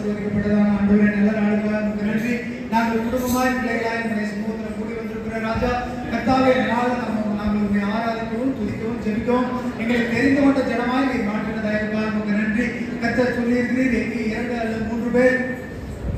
ஆசீர்வதிக்கப்பட்டதான ஆண்டவரே நல்ல நாளுக்காக உங்களுக்கு நன்றி. நாங்கள் குடும்பமாய் பிள்ளைகளாய் உங்களுடைய சமூகத்தில் கூடி வந்திருக்கிற ராஜா கர்த்தாவே, நாங்கள் உங்களை ஆராதிக்கவும் துதிக்கவும் ஜெபிக்கவும் எங்களுக்கு தெரிந்து கொண்ட ஜனமாய் நீ மாற்றின தயவுக்காக உங்களுக்கு நன்றி. கர்த்தர் சொல்லியிருக்கிறீர், எங்கே 2 அல்லது 3 பேர்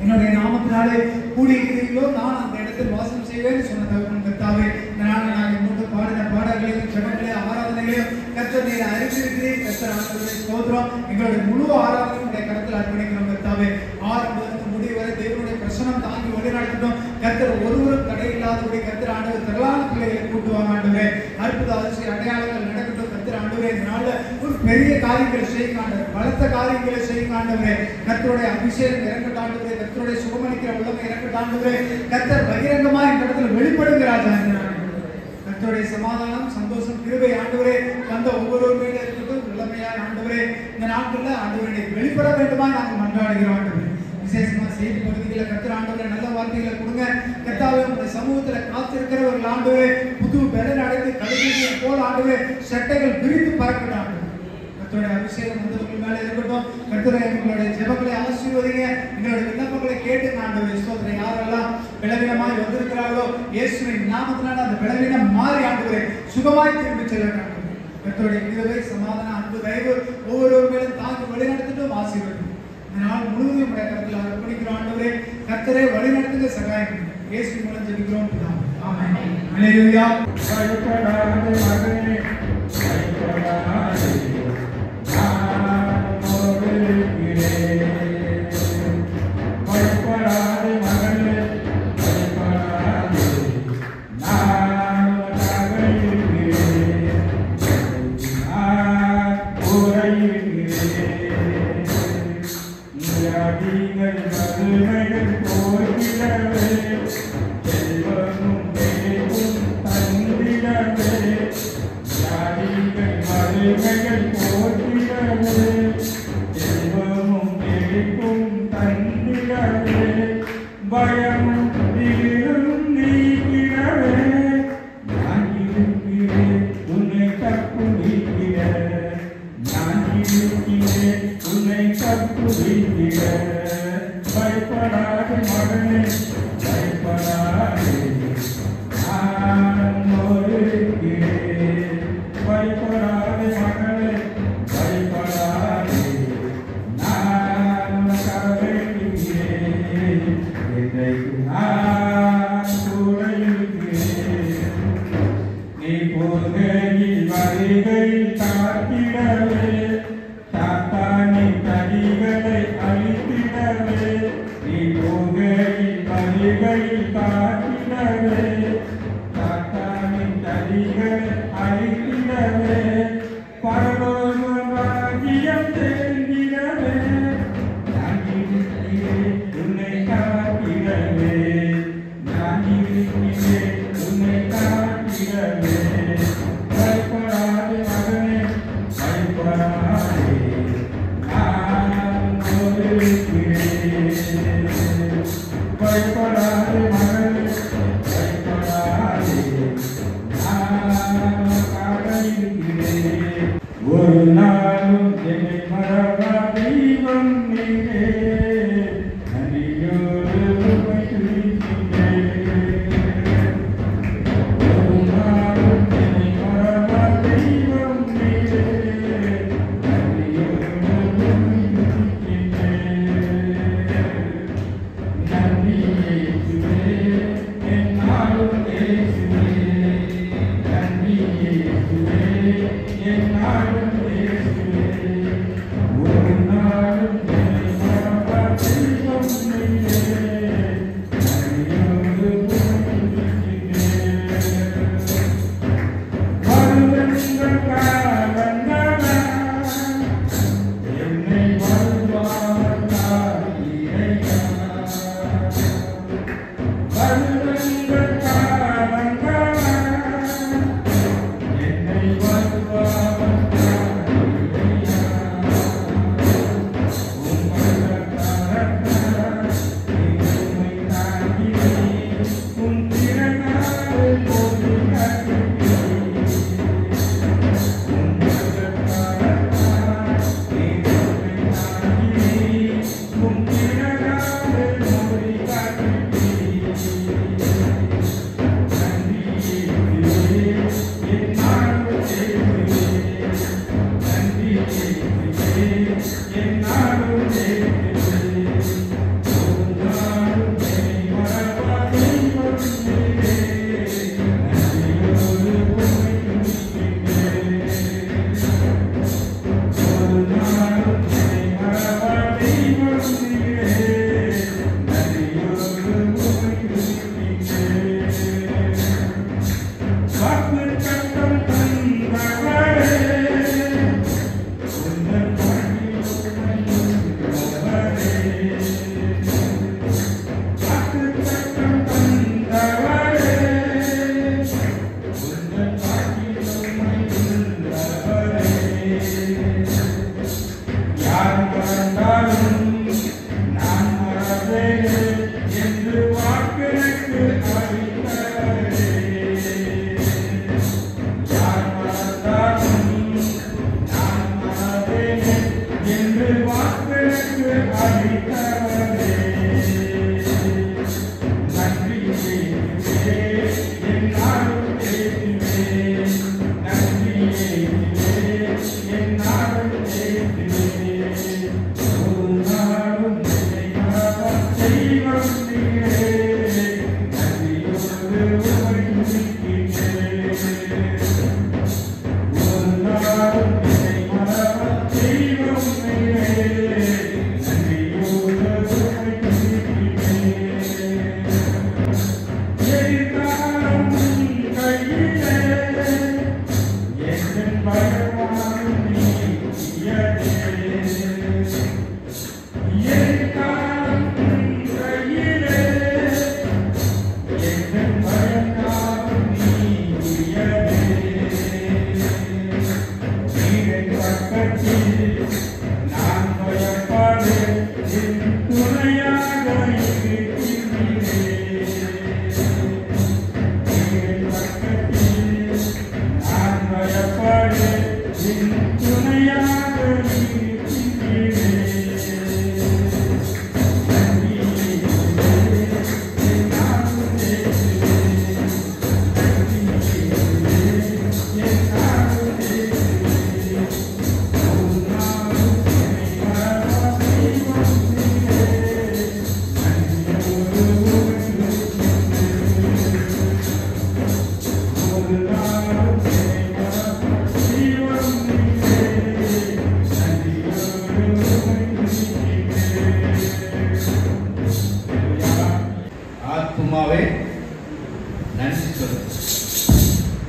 என்னுடைய நாமத்தினாலே கூடியிருக்கிறீர்களோ நான் அந்த இடத்தில் வாசம் செய்வேன் சொன்ன தகவல் கர்த்தாவே, நாங்கள் மூன்று பாடின பாடல்களையும் ஜெபங்களையும் ஆராதனைகளையும் கர்த்தர் நீர் அறிவித்திருக்கிறீர். கர்த்தர் ஆண்டவரே ஸ்தோத்திரம். எங்களுடைய முழு ஆராதனையும் உடைய கருத்தில் அர்ப்பணிக்கிறோம் கர்த்தாவே. ஆரம்பத்திலிருந்து முடிவு வரை தேவனுடைய பிரசனம் தாங்கி வழிநடத்தட்டும். கர்த்தர் ஒருவரும் தடையில்லாதபடி கர்த்தர் ஆண்டவர் திரளான பிள்ளைகளை கூட்டுவாங்க ஆண்டவரே. அற்புத அதிசய அடையாளங்கள் நடக்கட்டும் கர்த்தர் ஆண்டவரே. இதனால ஒரு பெரிய காரியங்களை செய்யுங்க ஆண்டவர், பலத்த காரியங்களை செய்யுங்க ஆண்டவரே. கர்த்தருடைய அபிஷேகம் இறங்கட்டும் ஆண்டவரே. கர்த்தருடைய சுகமளிக்கிற உள்ளமை இறங்கட்டும் ஆண்டவரே. கர்த்தர் பகிரங்கமா இந்த இடத்துல வெளிப்படுகிறார். கர்த்தருடைய சமாதானம் சந்தோஷம் கிருபை ஆண்டவரே வந்த ஒவ்வொரு மேல இருக்கட்டும். உள்ளமையாய் ஆண்டவரே இந்த நாட்களில் ஆண்டவரை வெளிப்பட வேண்டுமா நாங்கள் மன்றாடுகிறோம் ஆண்டவரே. விசேஷமா செய்தி பகுதிகளை கர்த்தர் ஆண்டவரை நல்ல வார்த்தைகளை கொடுங்க கர்த்தாவே. உங்களுடைய சமூகத்துல காத்திருக்கிறவர்கள் ஆண்டவரே புது பெடல் அடைந்து கழுவியை போல ஆண்டவரே சட்டைகள் பிரித்து பறக்கட்டும் ஆண்டவரே. கர்த்தருடைய அபிஷேகம் வந்தவர்கள் மேல இருக்கட்டும். கர்த்தரை எங்களுடைய ஜெபங்களை ஆசீர்வதிங்க. எங்களுடைய விண்ணப்பங்களை கேட்டுங்க ஆண்டவரே. ஸ்தோத்திரம். யாரெல்லாம் பலவீனமாய் வந்திருக்கிறார்களோ இயேசுவின் நாமத்தினால அந்த பலவீனம் மாறி ஆண்டவரே சுகமாய் திரும்பி செல்லட்டும். கர்த்தருடைய கிருபை சமாதானம் அன்பு தயவு ஒவ்வொரு மேலும் தாங்கி வழிநடத்திட்டும் ஆசீர்வதிக்கும். இந்த நாள் முழுவதும் உடைய கருத்தில் அர்ப்பணிக்கிறோம் ஆண்டவரே. கர்த்தரை வழிநடத்துங்க சகாயம் இயேசு மூலம் ஜெபிக்கிறோம். ஆமென். அல்லேலூயா. Amen.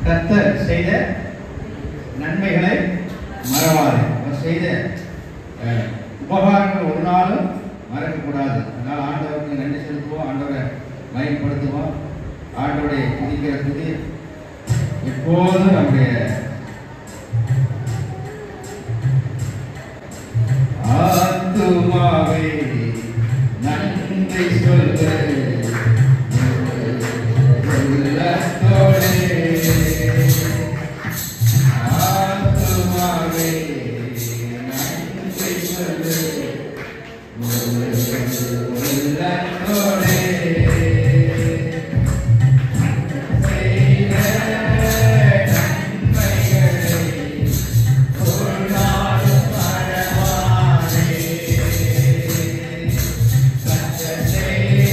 கர்த்தர் செய்த நன்மைகளை மறவாது. அவர் செய்த உபகாரங்கள் ஒரு நாளும் மறக்கக்கூடாது. அதனால் ஆண்டவருக்கு நன்றி செலுத்துவோம், ஆண்டவரை பயன்படுத்துவோம். ஆண்டவருடைய துதிக்கிற துதி எப்போதும் நம்முடைய ஆத்துமாவே நன்றி சொல்ல Say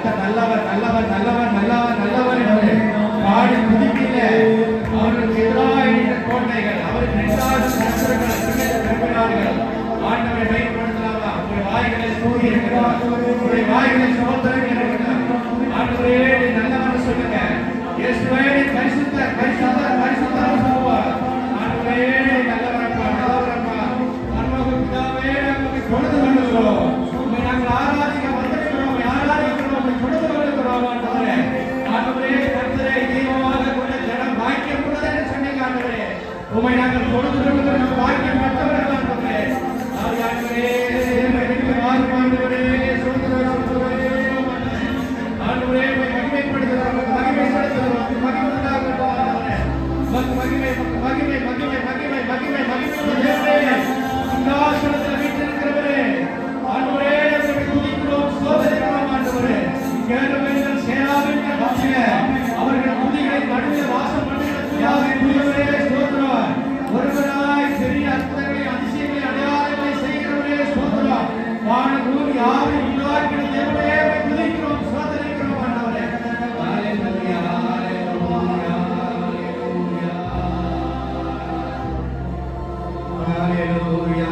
கர்த்தர் நல்லவர் நல்லவர் நல்லவர் நல்லவர் நல்லவர் என்று பாடி துதிக்கல. அவர்களுக்கு எதிராக இருந்த கோட்டைகள், அவருக்கு எதிராக சத்துருக்கள் நிரம்பினார்கள். ஆண்டவரை பயன்படுத்தலாமா? உங்களுடைய வாய்களை தூக்கி இருக்கிறார், உங்களுடைய வாய்களை சோதனை இருக்கிறார். ஆண்டவரே நீ நல்லவர் சொல்லுங்க. இயேசுவே நீ பரிசுத்த பரிசுத்த பரிசுத்தர் சொல்லுவார். ஆண்டவரே நீ நல்லவரப்பா நல்லவரப்பா. பரலோக பிதாவே நாங்கள் தொழுது கொள்கிறோம், உம்மை நாங்கள் ஆராதிக்க வந்திருக்கிறோம், ஆராதிக்கிறோம், உம்மை தொழுது கொள்கிறோம். ஆண்டவரே ஆண்டவரே கர்த்தரை தெய்வமாக கொண்ட ஜனம் பாக்கியம் உள்ளது என்று சொன்னீங்க. ஆண்டவரே உம்மை நாங்கள் தொழுது கொள்கிறோம், பாக்கியம் பெற்றவர்கள். ஆண்டவரே ஆண்டவரே ஆண்டவரே சோதரே ஆண்டவரே மகிமைப்படுத்துகிறோம், மகிமைப்படுத்துகிறோம், மகிமைப்படுத்துகிறோம். மகிமை மகிமை மகிமை மகிமை மகிமை மகிமை தேவனே, சிங்காசனத்தில் வீற்றிருக்கிறவரே, ஆண்டவரே உம்மை துதிக்கிறோம், ஸ்தோத்திரிக்கிறோம். ஆண்டவரே கேளுங்கள் சேராவின் வாசிய அவர்கள் துதிகளை நடுவே வாசம் பண்ணுகிற துதியாவே ஸ்தோத்திரம். ஒருவராய் பெரிய அற்புதங்களை அதிசயங்களை அடையாளங்களை செய்கிறவரே ஸ்தோத்திரம். வானபூமி யாரும் உண்டாக்கின தேவனே உம்மை துதிக்கிறோம், ஸ்தோத்திரிக்கிறோம். ஆண்டவரே ஹல்லேலூயா ஹல்லேலூயா ஹல்லேலூயா ஹல்லேலூயா.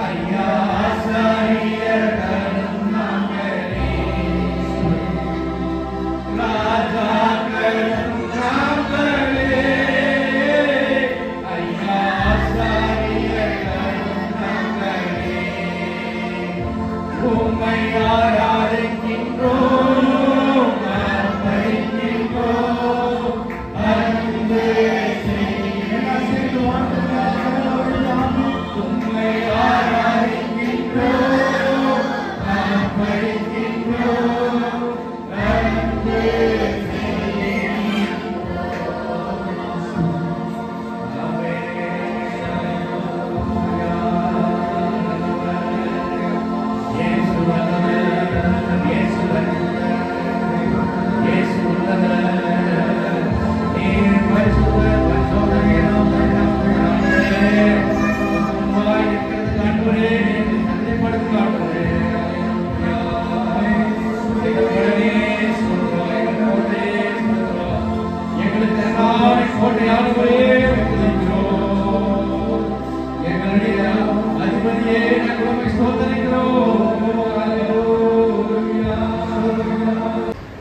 ஐயா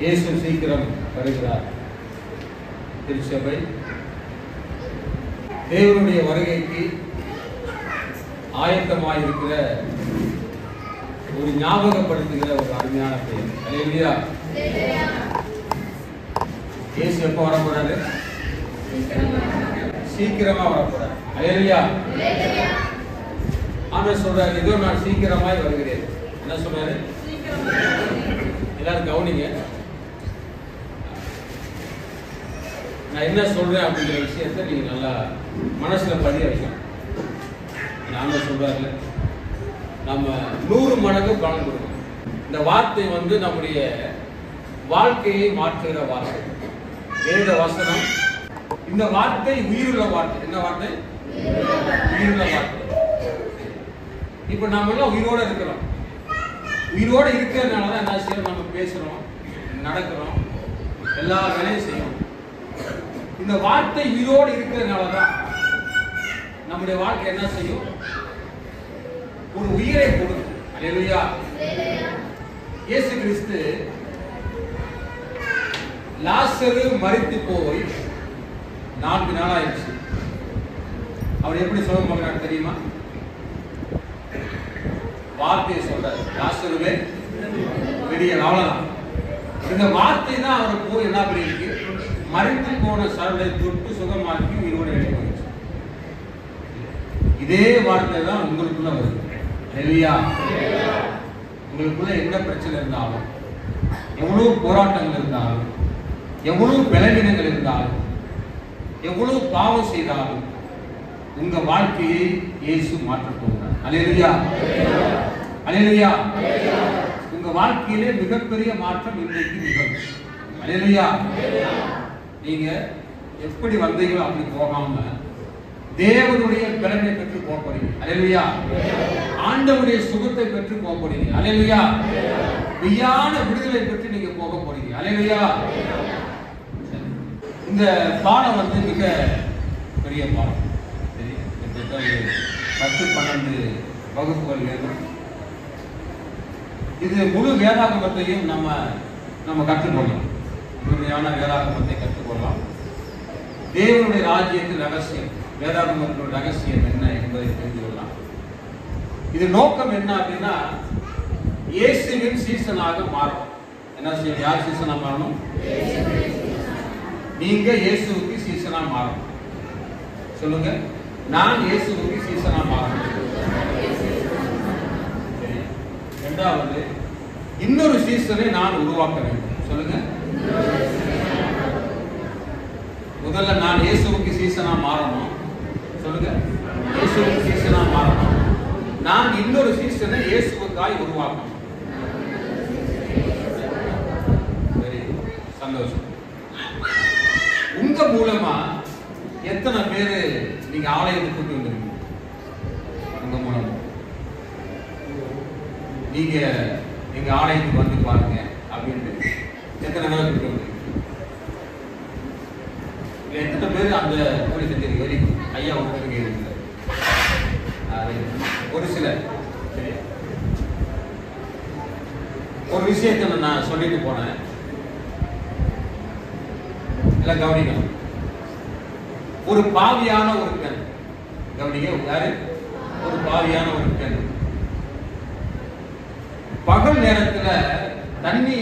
இயேசு சீக்கிரம் வருகிறார். திருச்சபை தேவனுடைய வருகைக்கு ஆயத்தமாயிருக்கிற ஒரு ஞாபகப்படுத்துகிற ஒரு அருமையான பெயர். அல்லேலூயா. இயேசு எப்போ வரப்போறாரு? சீக்கிரமா வரப்போறாரு. அல்லேலூயா. ஆமென் சொல்றாரு. இதோ நான் சீக்கிரமாய் வருகிறேன். என்ன சொல்றாரு? எல்லாரும் கவனிங்க. நான் என்ன சொல்றேன் அப்படிங்கிற விஷயத்தை நீங்க நல்லா மனசுல பதிய வைக்கணும். நாம சொல்றாருல, நம்ம 100 மடங்கு பலன் கொடுக்கணும். இந்த வார்த்தை வந்து நம்முடைய வாழ்க்கையை மாற்றுகிற வார்த்தை. வேத வசனம். இந்த வார்த்தை உயிருள்ள வார்த்தை. என்ன வார்த்தை? உயிருள்ள வார்த்தை. இப்ப நாம எல்லாம் உயிரோட இருக்கிறோம். உயிரோட இருக்கிறதுனாலதான் என்ன செய்யறோம்? நம்ம பேசுறோம், நடக்கிறோம், எல்லா வேலையும் செய்யணும். இந்த வார்த்தை உயிரோடு இருக்கிறதுனாலதான் நம்முடைய வாழ்க்கை என்ன செய்யும்? ஒரு உயிரை கொடுக்கும். அல்லேலூயா. இயேசு கிறிஸ்து லாசரு மரித்து போய் 4 நாள் ஆயிடுச்சு. அவர் எப்படி சொல்ல போகிறார் தெரியுமா? வார்த்தையை சொல்றாரு, லாசருவே வெளியே. அவ்வளவுதான். இந்த வார்த்தை தான் அவர் போய் என்ன பண்ணிருக்கு? மறைத்து போன சரலை தொட்டு சுகமாக்கி உயிரோடு எழுதி வந்துச்சு. இதே வார்த்தை தான் உங்களுக்குள்ள வருது. அல்லேலூயா. உங்களுக்குள்ள என்ன பிரச்சனை இருந்தாலும், எவ்வளவு போராட்டங்கள் இருந்தாலும், எவ்வளவு பலவீனங்கள் இருந்தாலும், எவ்வளவு பாவம் செய்தாலும் உங்க வாழ்க்கையை இயேசு மாற்றப் போகிறார். அல்லேலூயா. அல்லேலூயா. உங்க வாழ்க்கையிலே மிகப்பெரிய மாற்றம் இன்றைக்கு நிகழும். அல்லேலூயா. நீங்க எப்படி வந்தீங்களோ அப்படி போகாம தேவனுடைய பலனை பெற்று போக போறீங்க. அல்லேலூயா. ஆண்டவருடைய சுகத்தை பெற்று போக போறீங்க. அல்லேலூயா. மெய்யான விடுதலை பெற்று நீங்க போக போறீங்க. அல்லேலூயா. இந்த பாடம் வந்து மிக பெரிய பாடம். சரி, 10-12 வகுப்புகள் வேணும். இது முழு வேதாகமத்தையும் நம்ம கற்றுக்கொள்ளலாம். முழுமையான வேதாகமத்தை கற்றுக்கொள்ளலாம். தேவனுடைய ராஜ்யத்தின் ரகசியம், வேதாகமத்தின் ரகசியம் என்ன என்பதை தெரிந்து கொள்ளலாம். இது நோக்கம் என்ன அப்படின்னா, இயேசுவின் சீசனாக மாறும். என்ன செய்யும்? யார் சீசனா மாறணும்? நீங்க இயேசுவுக்கு சீசனா மாறணும். சொல்லுங்க, நான் இயேசுவுக்கு சீசனா மாறணும். இரண்டாவது, இன்னொரு சீசனை நான் உருவாக்க வேண்டும். சொல்லுங்க, முதல்ல நான் இயேசுவுக்கு சீசனா மாறணும். சொல்லுங்க, இயேசுவுக்கு சீசனா மாறணும். நான் இன்னொரு சீசனை இயேசுவுக்காய் உருவாக்கணும். சரி, சந்தோஷம். உங்க மூலமா எத்தனை பேரு நீங்க ஆலயத்துக்கு கூட்டி வந்திருக்கீங்க? உங்க மூலமா நீங்க எங்க ஆலயத்துக்கு வந்து பாருங்க அப்படின்னு எத்தனை நாள் கூட்டி வந்திருக்கீங்க? எத்தனை பேர் அந்த கூலி செஞ்சு வரி ஐயா ஒருத்தருக்கு இருக்கு? ஒரு சிலர். ஒரு விஷயத்தை நான் சொல்லிட்டு போனேன், எல்லாம் கவனிக்கணும். ஒரு பாவியான ஒரு பெண், கவனிக்க, யாரு? ஒரு பாவியான ஒரு பெண் பகல் நேரத்துல தண்ணி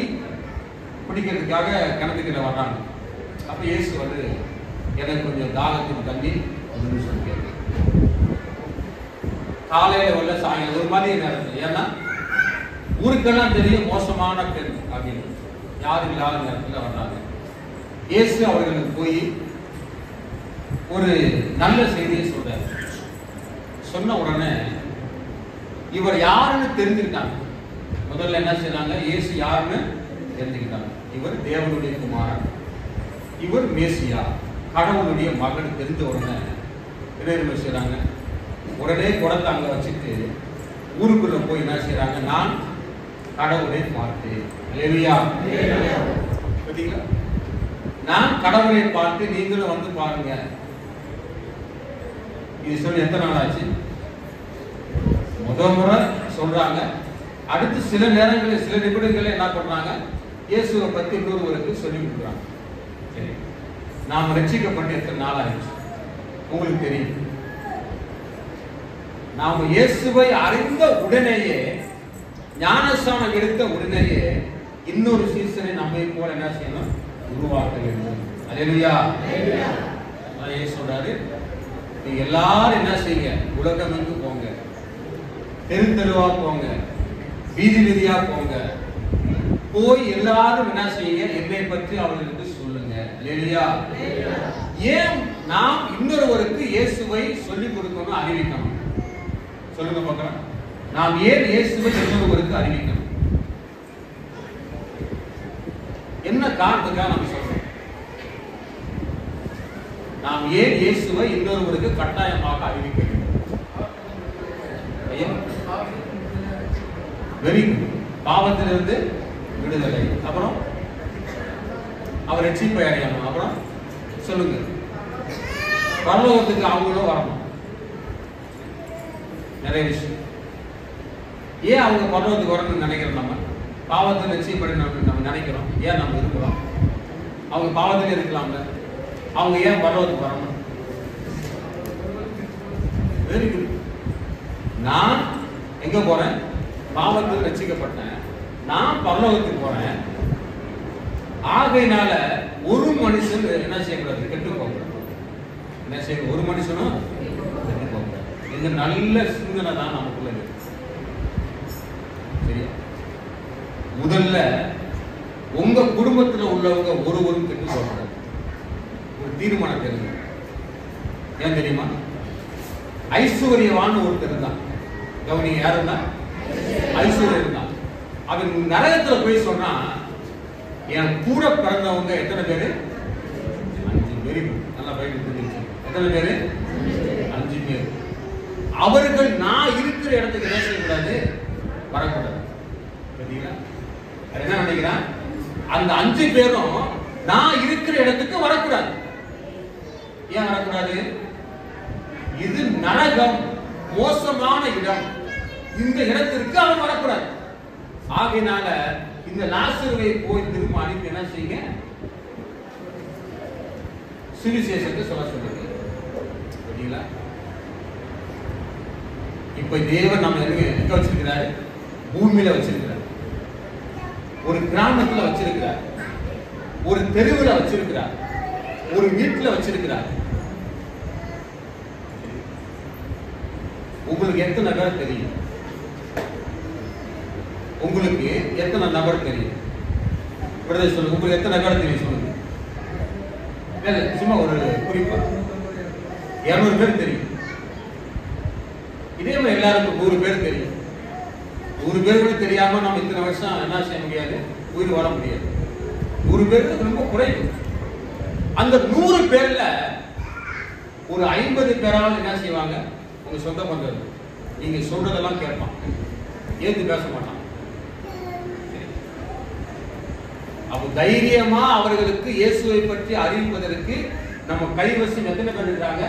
பிடிக்கிறதுக்காக கிணத்துக்கிட்ட வர்றாங்க. அப்ப இயேசு வந்து எனக்கு கொஞ்சம் தாகத்துக்கு தண்ணி அப்படின்னு சொல்லி கேட்கு. காலையில வரல, சாயங்காலம் ஒரு மதிய நேரத்தில். ஏன்னா ஊருக்கெல்லாம் தெரியும் மோசமான பெண் அப்படின்னு, யாரும் இல்லாத நேரத்தில் வர்றாங்க. இயேசு அவர்களுக்கு போய் ஒரு நல்ல செய்தியை சொல்றாரு. சொன்ன உடனே இவர் யாருன்னு தெரிஞ்சுக்கிட்டாங்க. முதல்ல என்ன செய்யறாங்க, இயேசு யாருன்னு தெரிஞ்சுக்கிட்டாங்க. இவர் தேவனுடைய குமாரன், இவர் மேசியா, கடவுளுடைய மகன் தெரிஞ்ச உடனே என்ன செய்யறாங்க, உடனே குடத்தை அங்க வச்சுட்டு ஊருக்குள்ள போய் என்ன செய்யறாங்க, நான் கடவுளை பார்த்தேன். அல்லேலூயா. பார்த்தீங்களா, நான் கடவுளை பார்த்து நீங்களும் வந்து பாருங்க. இது சொல்லி எத்தனை நாள் ஆச்சு? முதல் முறை சொல்றாங்க. அடுத்து சில நேரங்களில் சில நிமிடங்களில் என்ன பண்றாங்க, இயேசுவை பத்தி இன்னொருவருக்கு சொல்லி கொடுக்குறாங்க. சரி, நாம் ரட்சிக்கப்பட்டு எத்தனை நாள் ஆயிடுச்சு உங்களுக்கு தெரியும். நாம் இயேசுவை அறிந்த உடனேயே, ஞானஸ்நானம் எடுத்த உடனேயே இன்னொரு சீசனை நம்மை போல என்ன செய்யணும், உருவாக்க வேண்டும். அல்லேலூயா. இயேசு சொல்றாரு, நீங்க எல்லாரும் என்ன செய்யுங்க, உலகமெங்கு போங்க, தெரு தெருவா போங்க, வீதி வீதியா போங்க, போய் எல்லாரும் என்ன செய்யுங்க, என்னை பற்றி அவர்களுக்கு சொல்லுங்க. அல்லேலூயா. ஏன் நாம் இன்னொருவருக்கு இயேசுவை சொல்லிக் கொடுக்கணும், அறிவிக்கணும்? சொல்லுங்க பார்க்கலாம். நாம் ஏன் இயேசுவை இன்னொருவருக்கு அறிவிக்கணும்? என்ன காரணத்துக்காக நம்ம சொல்றோம்? நாம் ஏன் இயேசுவை இன்னொருவருக்கு கட்டாயமாக அறிவிக்க வேண்டும்? Very good. பாவத்திலிருந்து விடுதலை, அப்புறம் அவர் ரட்சிப்பை அடையணும், அப்புறம் சொல்லுங்க பரலோகத்துக்கு அவங்களும் வரணும். நிறைய விஷயம். ஏன் அவங்க பரலோகத்துக்கு வரணும்னு நினைக்கிறோம்? நம்ம பாவத்தை ரட்சிப்படணும் நம்ம நினைக்கிறோம். ஏன் நம்ம இருக்கிறோம்? அவங்க பாவத்திலே இருக்கலாம்ல, அவங்க ஏன் பரலோகத்துக்கு வரணும்? Very good. நான் எங்க போறேன்? பாவத்தில் ரட்சிக்கப்பட்டேன், நான் பரலோகத்துக்கு போறேன். ஆகையினால ஒரு மனுஷன் என்ன செய்யக்கூடாது, கெட்டு போகக்கூடாது. என்ன செய்ய, ஒரு மனுஷனும் கெட்டு போகக்கூடாது. இந்த நல்ல சிந்தனை தான் நமக்குள்ள இருக்கு. சரியா? முதல்ல உங்க குடும்பத்தில் உள்ளவங்க ஒருவரும் கெட்டு போகக்கூடாது. ஒரு தீர்மானம் தெரியும். ஏன் தெரியுமா? ஐஸ்வர்யவான் ஒருத்தர் இருந்தான். கவனிங்க, யாருன்னா ஐஸ்வர்யம் இருந்தான். அவன் நரகத்துல போய் சொன்னா, என் கூட பிறந்தவங்க எத்தனை பேரு? 5 பேர். நல்லா பைபிள் தெரிஞ்சு. எத்தனை பேரு? 5 பேர். அவர்கள் நான் இருக்கிற இடத்துக்கு என்ன செய்யக்கூடாது, வரக்கூடாது. பார்த்தீங்களா? என்ன நினைக்கிறான்? அந்த 5 பேரும் நான் இருக்கிற இடத்துக்கு வரக்கூடாது. ஏன் வரக்கூடாது? இது நரகம், மோசமான இடம். இந்த இடத்திற்கு அவன் வரக்கூடாது. ஆகையினால இந்த லாசருவை போய் திரும்ப அனுப்பி என்ன செய்யுங்க, சுவிசேஷத்தை சொல்ல சொல்லுங்க. சரிங்களா? இப்ப தேவன் நம்ம எங்க வச்சிருக்கிறாரு? பூமியில வச்சிருக்கிறார், ஒரு கிராமத்துல வச்சிருக்கிறார், ஒரு தெருவில் வச்சிருக்கிறார், ஒரு வீட்டுல வச்சிருக்கிறார். உங்களுக்கு எத்தனை பேர் தெரியும்? உங்களுக்கு எத்தனை நபர் தெரியும்? சொல்லுங்க. உங்களுக்கு எத்தனை நபர் தெரியும்? சொல்லுங்க. சும்மா ஒரு குறிப்பா 200 பேர் தெரியும். இதே மாதிரி எல்லாருக்கும் 100 பேர் தெரியும். 100 பேர் கூட தெரியாம நம்ம இத்தனை வருஷம் என்ன செய்ய முடியாது, உயிர் வாழ முடியாது. 100 பேருக்கு ரொம்ப குறைவு. அந்த 100 பேர்ல ஒரு 50 பேரால் என்ன செய்வாங்க, உங்க சொந்த பந்தது நீங்க சொல்றதெல்லாம் கேட்பான், ஏத்து பேச மாட்டான். அப்ப தைரியமா அவர்களுக்கு இயேசுவை பற்றி அறிவிப்பதற்கு நம்ம கைவசம் எத்தனை பேர் இருக்காங்க?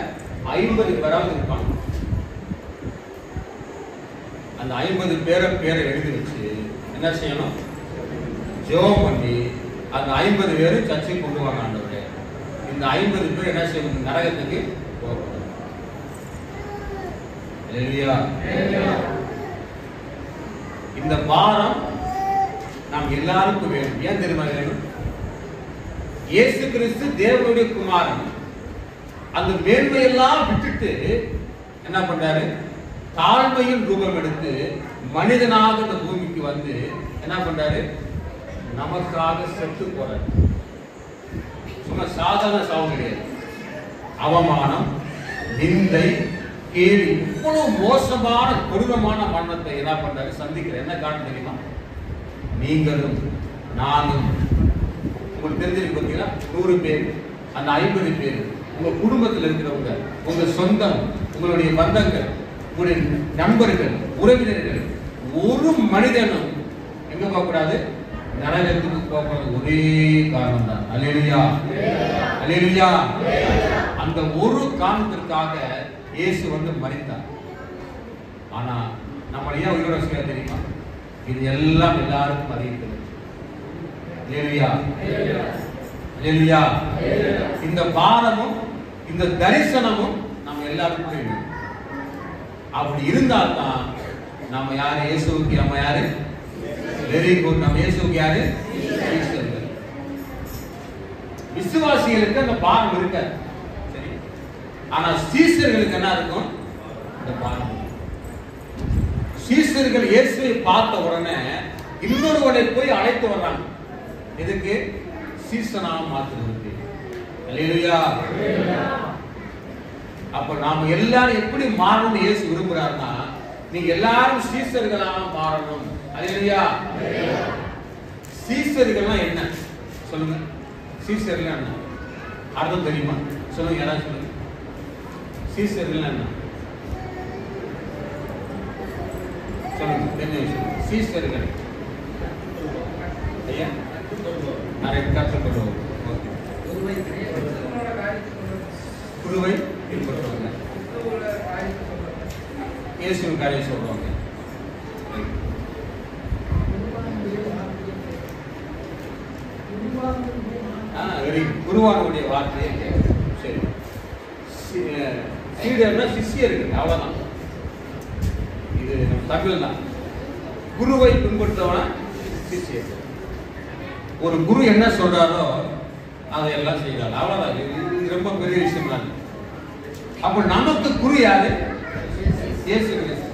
50 பேராவது இருப்பாங்க. அந்த 50 பேரை எழுதி வச்சு என்ன செய்யணும், ஜெபம் பண்ணி அந்த 50 பேரும் சர்ச்சைக்கு கொண்டு வாங்க. ஆண்டவரே, இந்த 50 பேர் என்ன செய்யணும், நரகத்துக்கு போகக்கூடாது. இந்த பாரம் நாம் எல்லாருக்கும் வேணும். ஏன் தெரியுமா வேணும்? இயேசு கிறிஸ்து தேவனுடைய குமாரன். அந்த மேன்மையெல்லாம் விட்டுட்டு என்ன பண்றாரு? தாழ்மையின் ரூபம் எடுத்து மனிதனாக இந்த பூமிக்கு வந்து என்ன பண்றாரு? நமக்காக செத்து போறாரு. சும்மா சாதாரண சாவு கிடையாது. அவமானம், நிந்தை, கேலி, இவ்வளவு மோசமான கொடூரமான மரணத்தை என்ன பண்றாரு? சந்திக்கிற. என்ன காரணம் தெரியுமா? நீங்களும் நானும், உங்களுக்கு தெரிஞ்சிருக்கு பார்த்தீங்கன்னா 100 பேர், அந்த 50 பேர் உங்க குடும்பத்தில் இருக்கிறவங்க, உங்க சொந்தம், உங்களுடைய பந்தங்கள், உங்களுடைய நண்பர்கள், உறவினர்கள், ஒரு மனிதனும் எங்க போகக்கூடாது? நரகத்துக்கு போகக்கூடாது. ஒரே காரணம் தான். அல்லேலூயா, அல்லேலூயா. அந்த ஒரு காரணத்திற்காக இயேசு வந்து மரித்தார். ஆனா நம்ம ஏன் உயிரோட வச்சுக்க தெரியுமா? இது எல்லாம் எல்லாருக்கும் அறிவிக்கிறது. அல்லேலூயா, அல்லேலூயா. இந்த பாரமும் இந்த தரிசனமும் நம்ம எல்லாருக்கும் வேணும். அப்படி இருந்தால்தான் நம்ம யாரு? இயேசுவுக்கு நம்ம யாரு? Very good. நம்ம இயேசுவுக்கு யாரு? சீஷர்கள். விசுவாசிகளுக்கு அந்த பாரம் இருக்காது. சரி, ஆனா சீஷர்களுக்கு என்ன இருக்கும்? அந்த பாரம். சீஷர்கள் இயேசுவை பார்த்த உடனே இன்னொருவனை போய் அழைத்து வர்றாங்க. எதுக்கு? சீஷனா மாத்துறதுக்கு. அல்லேலூயா. அப்ப நாம எல்லாரும் எப்படி மாறணும்னு இயேசு விரும்புறாருன்னா, நீங்க எல்லாரும் சீஷர்களாக மாறணும். அல்லேலூயா. சீஷர்கள்னா என்ன சொல்லுங்க? சீஷர்கள் என்ன அர்த்தம் தெரியுமா? சொல்லுங்க, யாராவது சொல்லுங்க. சீஷர்கள் என்ன சொல்லுங்க, தெரிஞ்ச விஷயம். சீஷர்கள் ஐயா நிறைய கற்றுக்கொள்வோம். குருவை பின்பற்றுவாங்க, இயேசுவின் காரியம் சொல்லுவாங்க. குருவானுடைய வார்த்தையை சரி. சீடர்னா சிஷ்யர்கள், அவ்வளவுதான். இது நம்ம தமிழ் தான். குருவை பின்பற்றவன சிஷ்யர். ஒரு குரு என்ன சொல்றாரோ அதையெல்லாம் செய்யறாரு, அவ்வளவுதான். இது ரொம்ப பெரிய விஷயம் தான். அப்ப நமக்கு குரு யாரு? இயேசு கிறிஸ்து.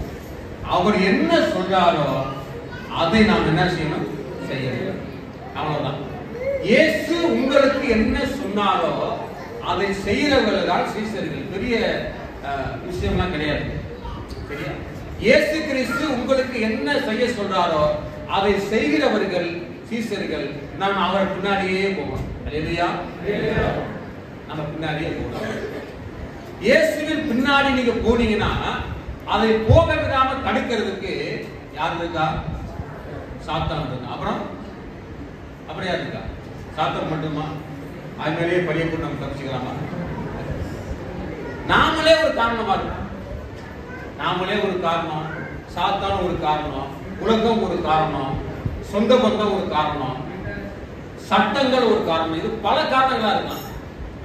அவர் என்ன சொல்றாரோ அதை நாம் என்ன செய்யணும்? செய்யணும், அவ்வளவுதான். இயேசு உங்களுக்கு என்ன சொன்னாரோ அதை செய்கிறவர்கள் தான் சீஷர்கள். பெரிய விஷயம்லாம் கிடையாது. சரியா? இயேசு கிறிஸ்து உங்களுக்கு என்ன செய்ய சொல்றாரோ அதை செய்கிறவர்கள் சீஷர்கள். நாம் அவர் பின்னாடியே போவோம். அல்லேலூயா. நம்ம பின்னாடியே போகலாம். இயேசுவின் பின்னாடி நீங்க போனீங்கன்னா அதை போக விடாம தடுக்கிறதுக்கு யார் இருக்கா? சாத்தான் இருக்கா. அப்புறம் யார் இருக்கா? சாத்தான் மட்டுமா? அது மேலேயே பழிய போட்டு நம்ம தப்பிச்சுக்கலாமா? நாமளே ஒரு காரணமா இருக்கோம். நாமளே ஒரு காரணம், சாத்தான் ஒரு காரணம், உலகம் ஒரு காரணம், சொந்த பந்தம் ஒரு காரணம், சட்டங்கள் ஒரு காரணம். இது பல காரணங்களா இருக்கலாம்.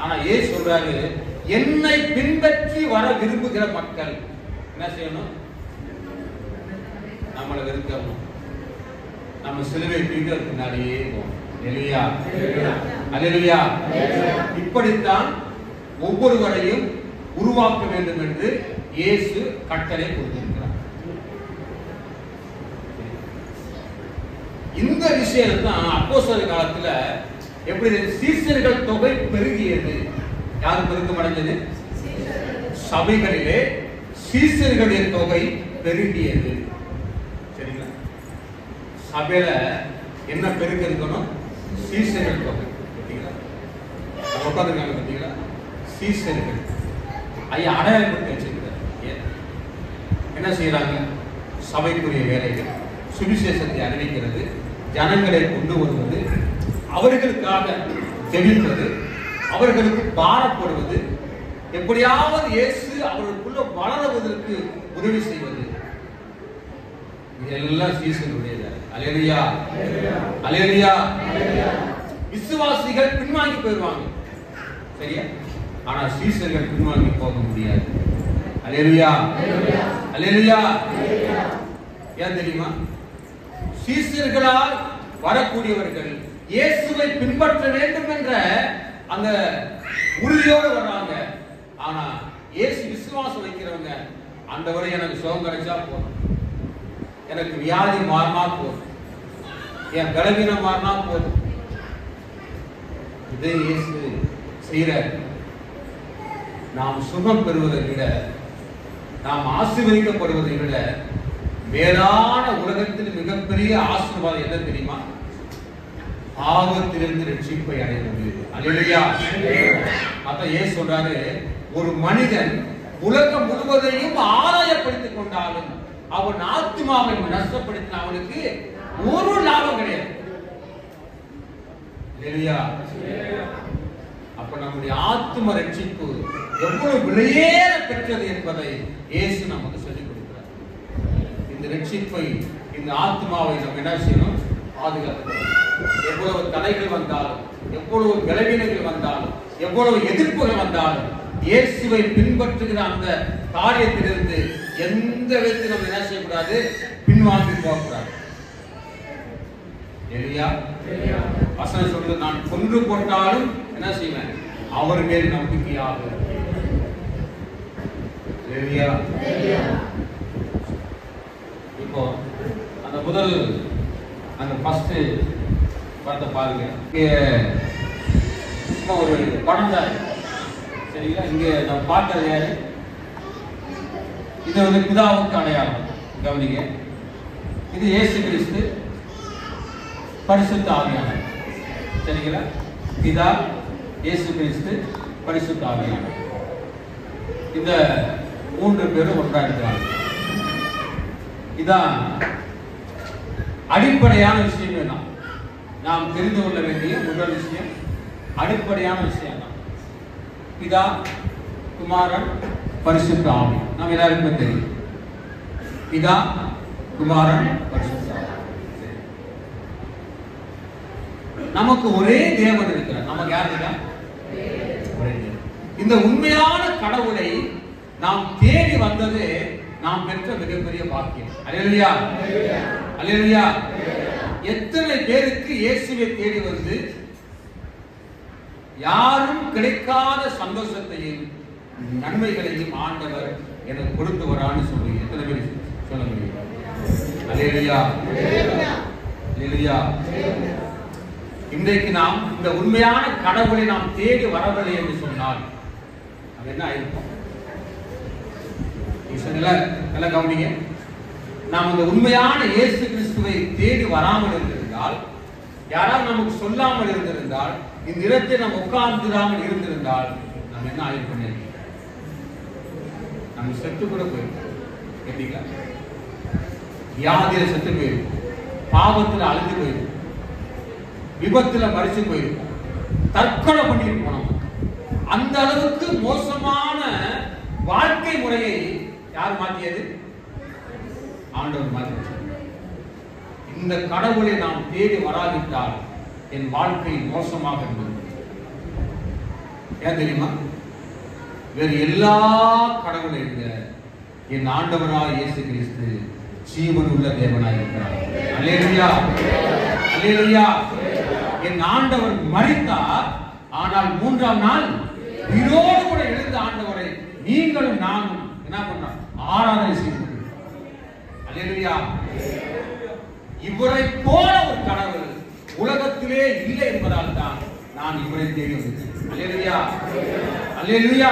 ஆனா ஏன் சொல்றாரு? என்னை பின்பற்றி வர விரும்புகிற மக்கள் என்ன செய்யணும்? நம்மளை வெறுக்கணும். நம்ம சிலுவை தூக்கி பின்னாடியே போகணும். அல்லேலூயா, அல்லேலூயா. இப்படித்தான் ஒவ்வொருவரையும் உருவாக்க வேண்டும் என்று இயேசு கட்டளை கொடுத்திருக்கிறார். இந்த விஷயம் தான் அப்போஸ்தலர் காலத்துல எப்படி சீஷர்கள் தொகை பெருகியது. யார் பெருக்கம் அடைஞ்சது? சபைகளிலே சீஷர்களுடைய தொகை பெருகியது. சரிங்களா? சபையில என்ன பெருக்க இருக்கணும்? சீஷர்கள் தொகை. உட்காந்துருக்காங்க பார்த்தீங்களா? சீஷர்கள். ஐயா அடையாளப்படுத்தி வச்சிருக்காரு. என்ன செய்யறாங்க? சபைக்குரிய வேலைகள், சுவிசேஷத்தை அறிவிக்கிறது, ஜனங்களை கொண்டு வருவது, அவர்களுக்காக ஜெபிப்பது, அவர்களுக்கு பாரப்படுவது, எப்படியாவது இயேசு அவர்களுக்குள்ள வளருவதற்கு உதவி செய்வது, இதெல்லாம் சீஷர்களுடையது. அல்லேலூயா, அல்லேலூயா. விசுவாசிகள் பின்வாங்கி போயிடுவாங்க. சரியா? ஆனா சீஷர்கள் பின்வாங்கி போக முடியாது. அல்லேலூயா, அல்லேலூயா. ஏன் தெரியுமா? சீஷர்களால் வரக்கூடியவர்கள் இயேசுவை பின்பற்ற வேண்டும் என்ற அந்த உறுதியோடு வர்றாங்க. ஆனா இயேசு விசுவாசம் வைக்கிறவங்க, ஆண்டவரே எனக்கு சுகம் கிடைச்சா போதும், எனக்கு வியாதி மாறினா போதும், என் பலவீனம் மாறினா போதும். இதை இயேசு செய்கிறார். நாம் சுகம் பெறுவதை விட, நாம் ஆசீர்வதிக்கப்படுவதை விட வேறான உலகத்தில் மிகப்பெரிய ஆசீர்வாதம் என்ன தெரியுமா? பாவத்திலிருந்து ரட்சிப்பை அடைவது. அல்லேலூயா. அதான் இயேசு சொல்றாரு, ஒரு மனிதன் உலகம் முழுவதையும் ஆதாயப்படுத்திக் கொண்டாலும் அவன் ஆத்மாவை நஷ்டப்படுத்தின அவனுக்கு ஒரு லாபம் கிடையாது. அல்லேலூயா. அப்ப நம்முடைய ஆத்ம ரட்சிப்பு எவ்வளவு விலையேற பெற்றது என்பதை இயேசு நமக்கு சொல்லிக் கொடுக்கிறார். இந்த ரட்சிப்பை, இந்த ஆத்மாவை நம்ம என்ன செய்யணும்? பாதுகாக்கணும். எவ்வளவு தடைகள் வந்தாலும், எவ்வளவு பலவீனங்கள் வந்தாலும், எவ்வளவு எதிர்ப்புகள் வந்தாலும், இயேசுவை பின்பற்றுகிற அந்த காரியத்திலிருந்து எந்த விதத்தில் நம்ம என்ன செய்யக்கூடாது? பின்வாங்கி போகக்கூடாது. வசனம் சொல்றது, நான் கொன்று போட்டாலும் என்ன செய்வேன்? அவர் மேல் நம்பிக்கையாக. இப்போ அந்த முதல் அந்த ஃபர்ஸ்ட் படத்தை பாருங்க. இங்க ஒரு படம் தான், சரிங்களா? இங்க நம்ம பார்த்தது யாரு? இது வந்து பிதாவுக்கு அடையாளம். கவனிங்க, இது இயேசு கிறிஸ்து, பரிசுத்த ஆவியானவர். சரிங்களா? பிதா, இயேசு கிறிஸ்து, பரிசுத்த ஆவியானவர். இந்த மூன்று பேரும் ஒன்றாக இருக்கிறாங்க. இதான் அடிப்படையான விஷயம். வேணாம், நாம் தெரிந்து கொள்ள வேண்டிய முதல் விஷயம், அடிப்படையான விஷயம் தான். பிதா, குமாரன், பரிசுத்த ஆவி. நாம் எல்லாருக்குமே தெரியும். பிதா, குமாரன், பரிசுத்த ஆவி. நமக்கு ஒரே தேவன் இருக்கிறார். நமக்கு யார் இருக்கா? இந்த உண்மையான கடவுளை நாம் தேடி வந்தது நாம் பெற்ற மிகப்பெரிய பாக்கியம். அல்லேலூயா. அல்லேலூயா. எத்தனை பேருக்கு இயேசுவை தேடி வந்து யாரும் கிடைக்காத சந்தோஷத்தையும் நன்மைகளையும் ஆண்டவர் எனக்கு கொடுத்து வரான்னு சொல்லி எத்தனை பேர் சொல்ல முடியும்? அல்லேலூயா. அல்லேலூயா. இன்றைக்கு நாம் இந்த உண்மையான கடவுளை நாம் தேடி வரவில்லை என்று சொன்னால் அது என்ன ஆயிருக்கும்? நல்ல கவனிங்க. நாம் இந்த உண்மையான இயேசு கிறிஸ்துவை தேடி வராமல் இருந்திருந்தால், யாராவது நமக்கு சொல்லாமல் இருந்திருந்தால், இந்த இடத்தை நாம் உட்கார்ந்துடாமல் இருந்திருந்தால் நாம் என்ன ஆயிருக்கும்? நம்ம செத்து கூட போயிருக்கோம். கேட்டீங்களா? வியாதியில செத்து போயிருக்கும், பாவத்தில் அழிஞ்சு போயிருக்கும், விபத்துல மறிச்சு போயிருக்கும், தற்கொலை பண்ணியிருக்கோம். அந்த அளவுக்கு மோசமான வாழ்க்கை முறையை யார் மாற்றியது? ஆண்டவர் மாற்றி. இந்த கடவுளை நாம் தேடி வராவிட்டால் என் வாழ்க்கை மோசமாக இருந்தது. ஏன் தெரியுமா? வேறு எல்லா கடவுளை விட என் ஆண்டவராய் இயேசு கிறிஸ்து ஜீவன் உள்ள தேவனாய் இருக்கிறார். அல்லேலூயா. அல்லேலூயா. என் ஆண்டவர் மரித்தார், ஆனால் மூன்றாம் நாள் உயிரோடு கூட எழுந்த ஆண்டவரை நீங்களும் நானும் என்ன பண்றோம்? ஆராதனை செய்கிறோம். அல்லேலூயா. இவரை போல ஒரு கடவுள் உலகத்திலே இல்லை என்பதால் தான் நான் இவரை தேடி வந்தேன். அல்லேலூயா. அல்லேலூயா.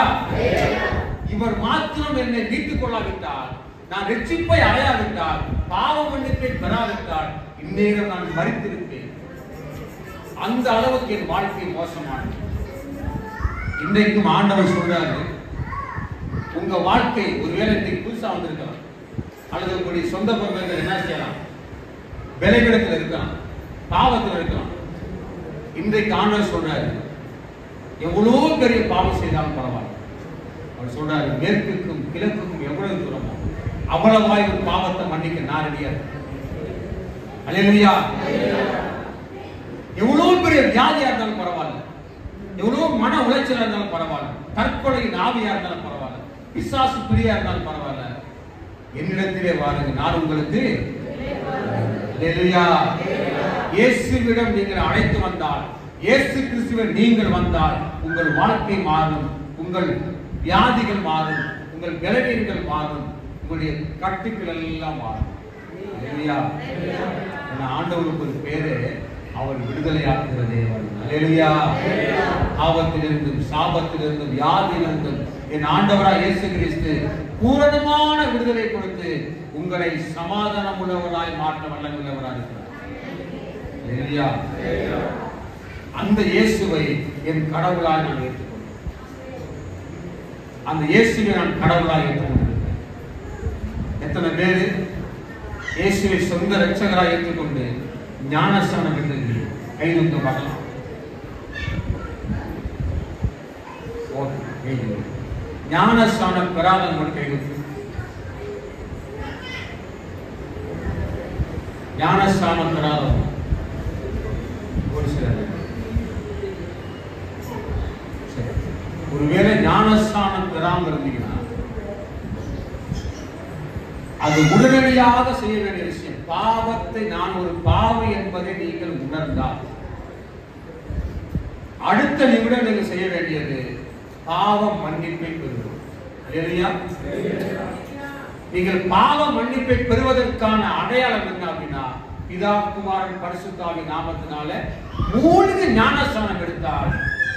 இவர் மாத்திரம் என்னை மீட்டுக் கொள்ளாவிட்டால், நான் ரட்சிப்பை அடையாவிட்டால், பாவ மன்னிப்பை பெறாவிட்டால் இந்நேரம் நான் மரித்திருப்பேன். அந்த அளவுக்கு என் வாழ்க்கை மோசமானது. இன்றைக்கும் ஆண்டவர் சொல்றாரு, உங்க வாழ்க்கை ஒருவேளை இன்னைக்கு புதுசா வந்திருக்கலாம், அல்லது உங்களுடைய சொந்த பந்தங்கள் என்ன செய்யலாம், விலைவிடத்தில் இருக்கலாம், பாவத்தில் இருக்கலாம். இன்றைக்கு ஆண்டவர் சொல்றாரு, எவ்வளவு பெரிய பாவம் செய்தாலும் பரவாயில்ல. அவர் சொல்றாரு, மேற்குக்கும் கிழக்குக்கும் எவ்வளவு தூரமோ அவ்வளவாய் ஒரு பாவத்தை மன்னிக்க நான் ரெடியா இருக்கேன். அல்லேலூயா. எவ்வளவு பெரிய வியாதியா இருந்தாலும் பரவாயில்ல, எவ்வளவு மன உளைச்சலா இருந்தாலும் பரவாயில்ல, தற்கொலையின் ஆவியா இருந்தாலும் பரவாயில்ல, பிசாசு பிரியா இருந்தாலும் பரவாயில்ல, என்னிடத்திலே வாருங்க, நான் உங்களுக்கு. அல்லேலூயா. இயேசுவிடம் நீங்கள் அழைத்து வந்தால், இயேசு கிறிஸ்துவை நீங்கள் வந்தால் உங்கள் வாழ்க்கை மாறும், உங்கள் வியாதிகள் மாறும், உங்கள் பலவீனங்கள் மாறும், உங்களுடைய கட்டுக்கள் எல்லாம் மாறும். அல்லேலூயா. ஆண்டவருக்கு ஒரு பேரு அவர் விடுதலையாக்குகிற தேவன். அல்லேலூயா. பாவத்திலிருந்தும் சாபத்திலிருந்தும் வியாதியிலிருந்தும் என் ஆண்டவராய் இயேசு கிறிஸ்து பூரணமான விடுதலை கொடுத்து உங்களை சமாதானம் உள்ளவராய் மாற்ற வல்லமையுள்ளவராய் இருக்கிறார். அல்லேலூயா. அந்த இயேசுவை என் கடவுளாய் நான் ஏற்றுக்கொண்டேன். அந்த இயேசுவை நான் கடவுளாய் ஏற்றுக்கொண்டிருக்கிறேன். எத்தனை பேரு இயேசுவை சொந்த இரட்சகராய் ஏற்றுக்கொண்டு ஞானஸ்நானம் பெற்று கைதுக்கு பார்க்கலாம். ஞானஸ்நானம் பெறாதவங்க கைதுக்கு. ஞானஸ்நானம் பெறாதவங்க ஒரு சிலர். ஒருவேளை ஞானஸ்நானம் பெறாமல் இருந்தீங்கன்னா அது உடனடியாக செய்ய வேண்டிய விஷயம். பாவத்தை நான் ஒரு பாவி என்பதை நீங்கள் உணர்ந்தால் அடுத்த நிமிடம் நீங்கள் செய்ய வேண்டியது பாவ மன்னிப்பை பெறுவது. அல்லேலூயா. நீங்கள் பாவ மன்னிப்பை பெறுவதற்கான அடையாளம் என்ன அப்படின்னா, பிதா குமாரன் பரிசுத்த ஆவி நாமத்தினால மூழ்கி ஞானஸ்நானம் எடுத்தால்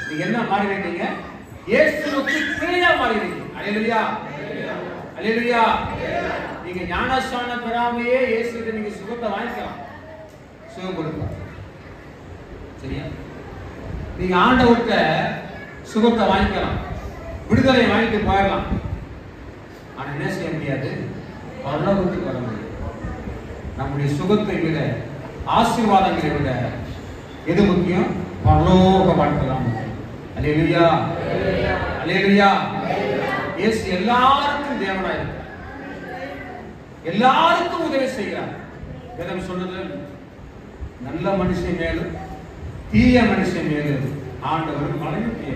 நீங்க என்ன மாறிடுவீங்க? இயேசுவுக்கு பிள்ளையா மாறிடுவீங்க. அல்லேலூயா. அல்லேலூயா. நீங்க ஞானஸ்நானம் பெறாமையே இயேசுவிட்ட நீங்க சுகத்தை வாங்கிக்கலாம், சுகம் கொடுக்கலாம். சரியா? நீங்க ஆண்டவர்கிட்ட சுகத்தை வாங்கிக்கலாம், விடுதலை வாங்கிட்டு போயிடலாம். ஆனா என்ன செய்ய முடியாது? பரலோகத்துக்கு வர முடியாது. நம்முடைய சுகத்தை விட ஆசீர்வாதங்களை விட எது முக்கியம்? பரலோக வாழ்க்கை தான் முக்கியம். அல்லேலூயா. அல்லேலூயா. இயேசு எல்லாருக்கும் தேவனாய் இருக்கிறார், எல்லாருக்கும் உதவி செய்கிறார். வேதம் சொன்னது, நல்ல மனுஷன் மேலும் தீய மனுஷன் மேலும் ஆண்டவர் மழையை.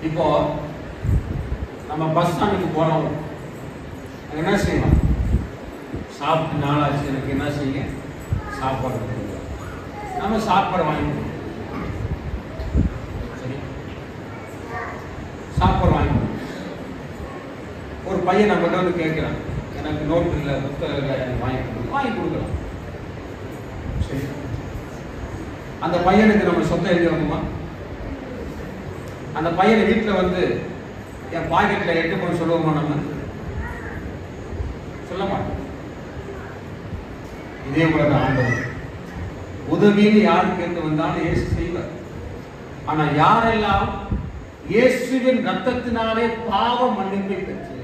இப்போ நம்ம பஸ் ஸ்டாண்டுக்கு போறோம், என்ன செய்யணும்? சாப்பிட்டு நாளாச்சு, எனக்கு என்ன செய்ய? சாப்பாடு கொடுங்க. நம்ம சாப்பாடு வாங்கிக்கணும். சரி, சாப்பாடு வாங்கிக்கணும். ஒரு பையன் நம்ம வந்து கேட்கிறான், எனக்கு நோட்டு இல்லை, புத்தகம் இல்லை, எனக்கு வாங்கி கொடுக்கலாம். சரி, அந்த பையனுக்கு நம்ம சொத்தை எழுதி வைக்குமா? அந்த பையனை வீட்டில் வந்து என் பாக்கெட்ல எட்டு போய் சொல்லுவோமா? நம்ம சொல்ல மாட்டோம். இதே போல ஆண்டவர் உதவின்னு யாரு கேட்டு வந்தாலும் இயேசு செய்வார். ஆனா யாரெல்லாம் இயேசுவின் ரத்தத்தினாலே பாவ மன்னிப்பை பெற்று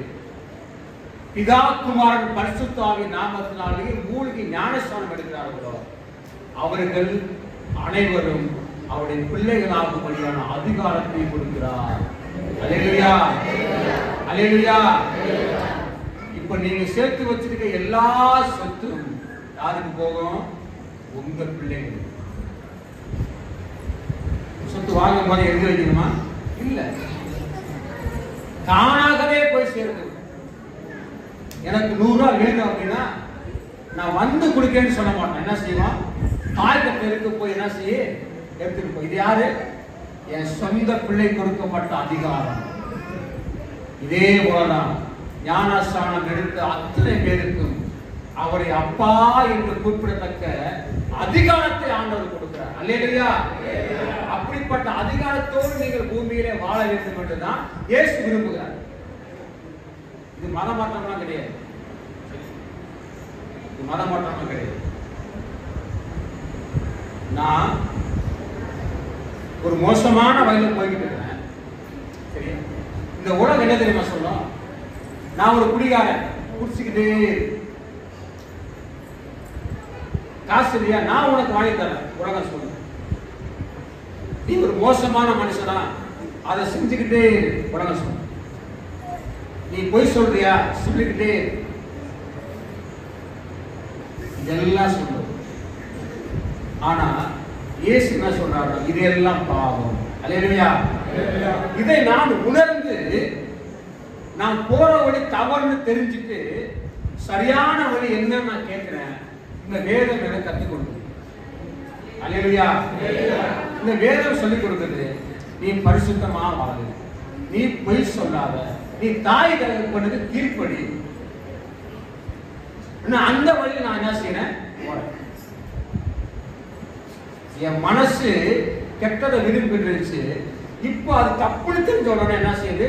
பிதா குமாரன் பரிசுத்த ஆவியின் நாமத்தினாலே மூழ்கி ஞானஸ்நானம் எடுக்கிறார்களோ அவர்கள் அனைவரும் அவருடைய பிள்ளைகளாகும்படியான அதிகாரத்தை கொடுக்கிறார். அல்லேலூயா. அல்லேலூயா. இப்ப நீங்க சேர்த்து வச்சிருக்க எல்லா சொத்தும் யாருக்கு போகும்? உங்க பிள்ளைகள். சொத்து வாங்கும் போது எழுதி வைக்கணுமா? இல்ல, தானாகவே போய் சேருது. எனக்கு 100 ரூபாய் வேணும் அப்படின்னா நான் வந்து கொடுக்கேன்னு சொல்ல மாட்டேன். என்ன செய்வான்? தாய்க்கு பேருக்கு போய் என்ன செய்ய? எடுத்துட்டு போய். இது யாரு? என் சொந்த பிள்ளை கொடுக்கப்பட்ட அதிகாரம். இதே போலதான் ஞானஸ்நானம் எடுத்த அத்தனை பேருக்கும் அவரை அப்பா என்று குறிப்பிடத்தக்க அதிகாரத்தை ஆண்டவர் கொடுக்கிறார். அல்லேலூயா. அப்படிப்பட்ட அதிகாரத்தோடு நீங்கள் பூமியிலே வாழ வேண்டும் என்றுதான் இயேசு விரும்புகிறார். இது மதமாற்றம்லாம் கிடையாது. இது மதமாற்றம்லாம் கிடையாது. நான் ஒரு மோசமான வழியில போய்கிட்டு இருக்கேன். சரி, இந்த உலகம் என்ன தெரியுமா சொல்லும்? நான் ஒரு குடிகாரன், குடிச்சுக்கிட்டே காசு இல்லையா, நான் உனக்கு வாங்கி தரேன். உலகம் சொல்லு. நீ ஒரு மோசமான மனுஷனா, அதை செஞ்சுக்கிட்டே உலகம் சொல்லு. நீ பொய் சொல்றியா, சொல்லிக்கிட்டே இதெல்லாம் சொல்லு. ஆனா இயேசு என்ன சொல்றாரு? இதெல்லாம் பாவம். அல்லேலூயா. இதை நான் உணர்ந்து நான் போற வழி தவறுன்னு தெரிஞ்சுட்டு சரியான வழி என்னன்னு நான் கேட்கிறேன். இந்த வேதம் எனக்கு கற்றுக் கொடுக்குது. அல்லேலூயா. இந்த வேதம் சொல்லிக் கொடுக்குது, நீ பரிசுத்தமா வாழு, நீ பொய் சொல்லாத, நீ தாய் தகப்பனுக்கு கீழ்ப்படி. அந்த வழியில் நான் என்ன செய்யறேன், என் மனசு கெட்டதை விரும்பிடுச்சு. இப்போ அது தப்புன்னு தெரிஞ்ச உடனே என்ன செய்யுது,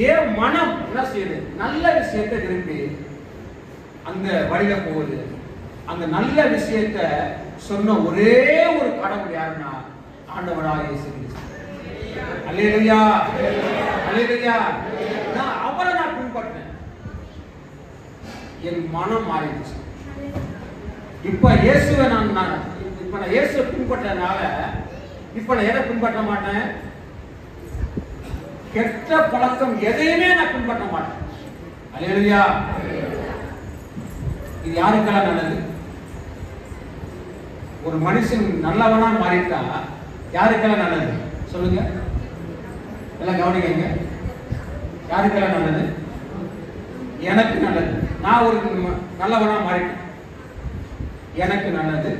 ஏன் மனம் என்ன செய்யுது, நல்ல விஷயத்தை விரும்பி அந்த வழியில போகுது. அந்த நல்ல விஷயத்தை சொன்ன ஒரே ஒரு கடவுள் யாருன்னா ஆண்டவராகிய இயேசு கிறிஸ்து. அல்லேலூயா, அல்லேலூயா. நான் அவரை நான் பின்பற்றேன், என் மனம் மாறிடுச்சு. இப்ப இயேசுவை நான் இப்ப நான் இயேசுவை பின்பற்றதுனால இப்ப நான் எதை பின்பற்ற மாட்டேன், கெட்ட பழக்கம் எதையுமே நான் பின்பற்ற மாட்டேன். அல்லேலூயா. இது யாருக்கெல்லாம் நல்லது? ஒரு மனுஷன் நல்லவனா மாறிட்டா யாருக்கெல்லாம் நல்லது சொல்லுங்க, எல்லாம் கவனிங்க. யாருக்கெல்லாம் நல்லது? எனக்கு நல்லது. நான் ஒரு நல்லவனா மாறிட்டேன், எனக்கு நல்லது,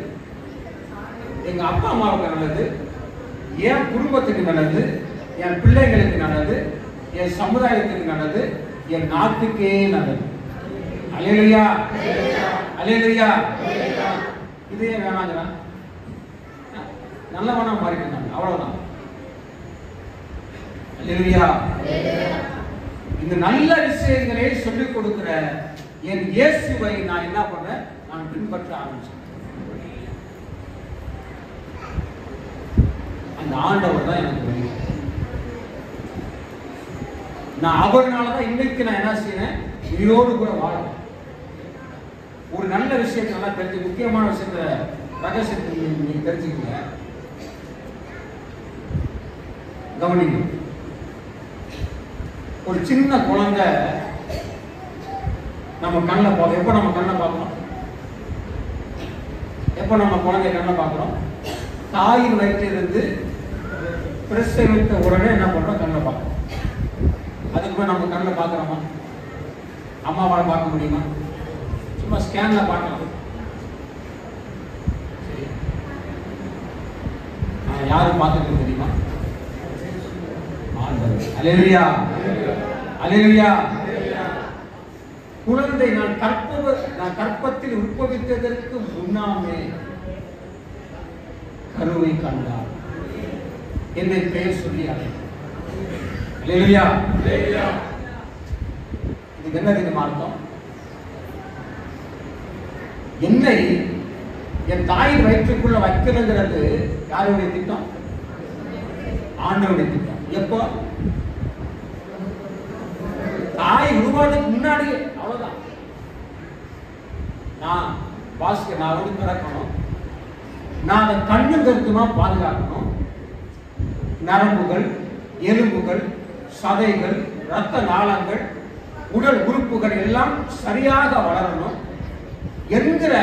எங்க அப்பா அம்மாவுக்கு நல்லது, என் குடும்பத்துக்கு நல்லது, என் பிள்ளைங்களுக்கு நல்லது, என் சமுதாயத்துக்கு நல்லது, என் நாட்டுக்கே நல்லது. அல்லேலூயா, அல்லேலூயா. இதே வேணாங்கிறான், நல்லவனா மாறிட்டாங்க, அவ்வளவுதான். அல்லேலூயா. இந்த நல்ல விஷயங்களை சொல்லிக் கொடுக்கிற என் இயேசுவை நான் என்ன பண்றேன், நான் பின்பற்ற ஆரம்பிச்சேன். அந்த ஆண்டவர் தான் எனக்கு வழி. நான் அவர்னாலதான் இன்னைக்கு நான் என்ன செய்யறேன், உயிரோடு கூட வாழ. ஒரு நல்ல விஷயத்தை நல்லா தெரிஞ்சு, முக்கியமான விஷயத்த ரகசியத்தை நீங்க தெரிஞ்சுக்கீங்க, கவனிங்க. ஒரு சின்ன குழந்தை நம்ம கண்ணில் பார்க்க, எப்ப நம்ம கண்ணை பார்க்கணும், எப்ப நம்ம குழந்தை கண்ணை பார்க்கிறோம், தாயின் வயிற்றிலிருந்து பிரசவித்த உடனே என்ன பண்றோம், கண்ணை பார்க்கணும். அதுக்கு போய் நம்ம கண்ணில் பார்க்கிறோமா? அம்மாவால் பார்க்க முடியுமா? சும்மா ஸ்கேன்ல பார்க்கலாம். யாரும் பார்த்துட்டு தெரியுமா? அல்லேலூயா, அல்லேலூயா. குழந்தை நான் கற்பத்தில் உட்பவித்ததற்கு முன்னாமே கருவை கண்டார், என்னை பெயர் சொல்லி அழைத்தார். அல்லேலூயா. இதுக்கு என்ன தெரியுமா அர்த்தம்? என்னை என் தாயின் வயிற்றுக்குள்ள வைக்கணுங்கிறது யாருடைய திட்டம்? ஆண்டவருடைய திட்டம். எப்போ? தாய் உருவானதுக்கு முன்னாடி. அவ்வளவுதான். நான் வந்து பிறக்கணும், நான் அதை கண்ணு கருத்துமா பாதுகாக்கணும். நரம்புகள், எலும்புகள், சதைகள், இரத்த நாளங்கள், உடல் உறுப்புகள் எல்லாம் சரியாக வளரணும் என்கிற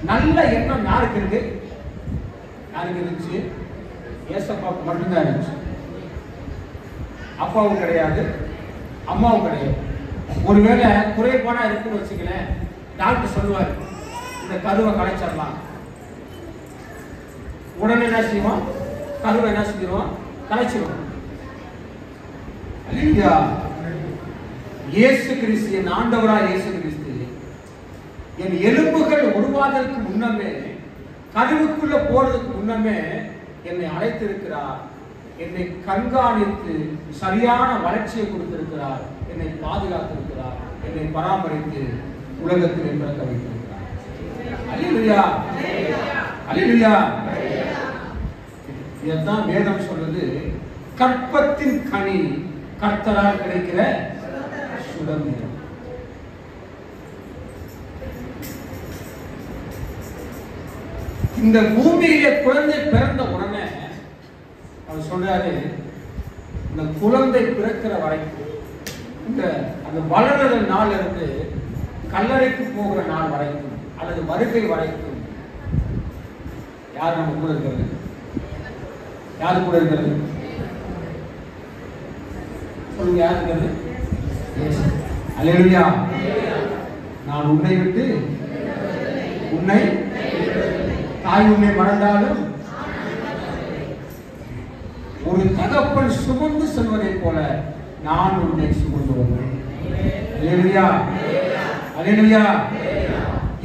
நல்ல எண்ணம் யாருக்கு இருக்கு? யாருக்கு இருந்துச்சு? ஏசப்பாவுக்கு மட்டும்தான் இருந்துச்சு. அப்பாவும் கிடையாது, அம்மாவும் கிடையாது. ஒருவேளை குறைபாடா இருக்குன்னு வச்சுக்கலேன், டாக்டர் சொல்லுவார் இந்த கருவை கலைச்சிடலாம். உடனே என்ன செய்வோம்? கருவை என்ன செஞ்சிருவோம்? கலைச்சிருவோம். அல்லேலூயா. இயேசு கிறிஸ்து, என் ஆண்டவராய் இயேசு கிறிஸ்து என் எலும்புகள் உருவாதற்கு முன்னமே, கருவுக்குள்ள போறதுக்கு முன்னமே என்னை அழைத்திருக்கிறார், என்னை கண்காணித்து சரியான வளர்ச்சியை கொடுத்திருக்கிறார், என்னை பாதுகாத்திருக்கிறார், என்னை பராமரித்து உலகத்தில் பிறக்க வைத்திருக்கிறார். அல்லேலூயா, அல்லேலூயா. இதுதான் வேதம் சொல்றது, கற்பத்தின் கனி கர்த்தரால் கிடைக்கிற சுதந்திரம். இந்த பூமியிலே குழந்தை பிறந்த உடனே அவர் சொல்றாரு, இந்த குழந்தை பிறக்கிற வரைக்கும், இந்த அந்த வளர்ற நாள் இருந்து கல்லறைக்கு போகிற நாள் வரைக்கும் அல்லது வருகை வரைக்கும் யார் நம்ம கூட இருக்கிறது? யாரு கூட இருக்கிறது? சொல்லுங்க, யார் இருக்கிறது? அல்லேலூயா. நான் உன்னை விட்டு உன்னை தாய் உன்னை மறந்தாலும் ஒரு தகப்பன் சுமந்து செல்வதை போல நான் உன்னை சுமந்து வருவேன். அல்லேலூயா, அல்லேலூயா.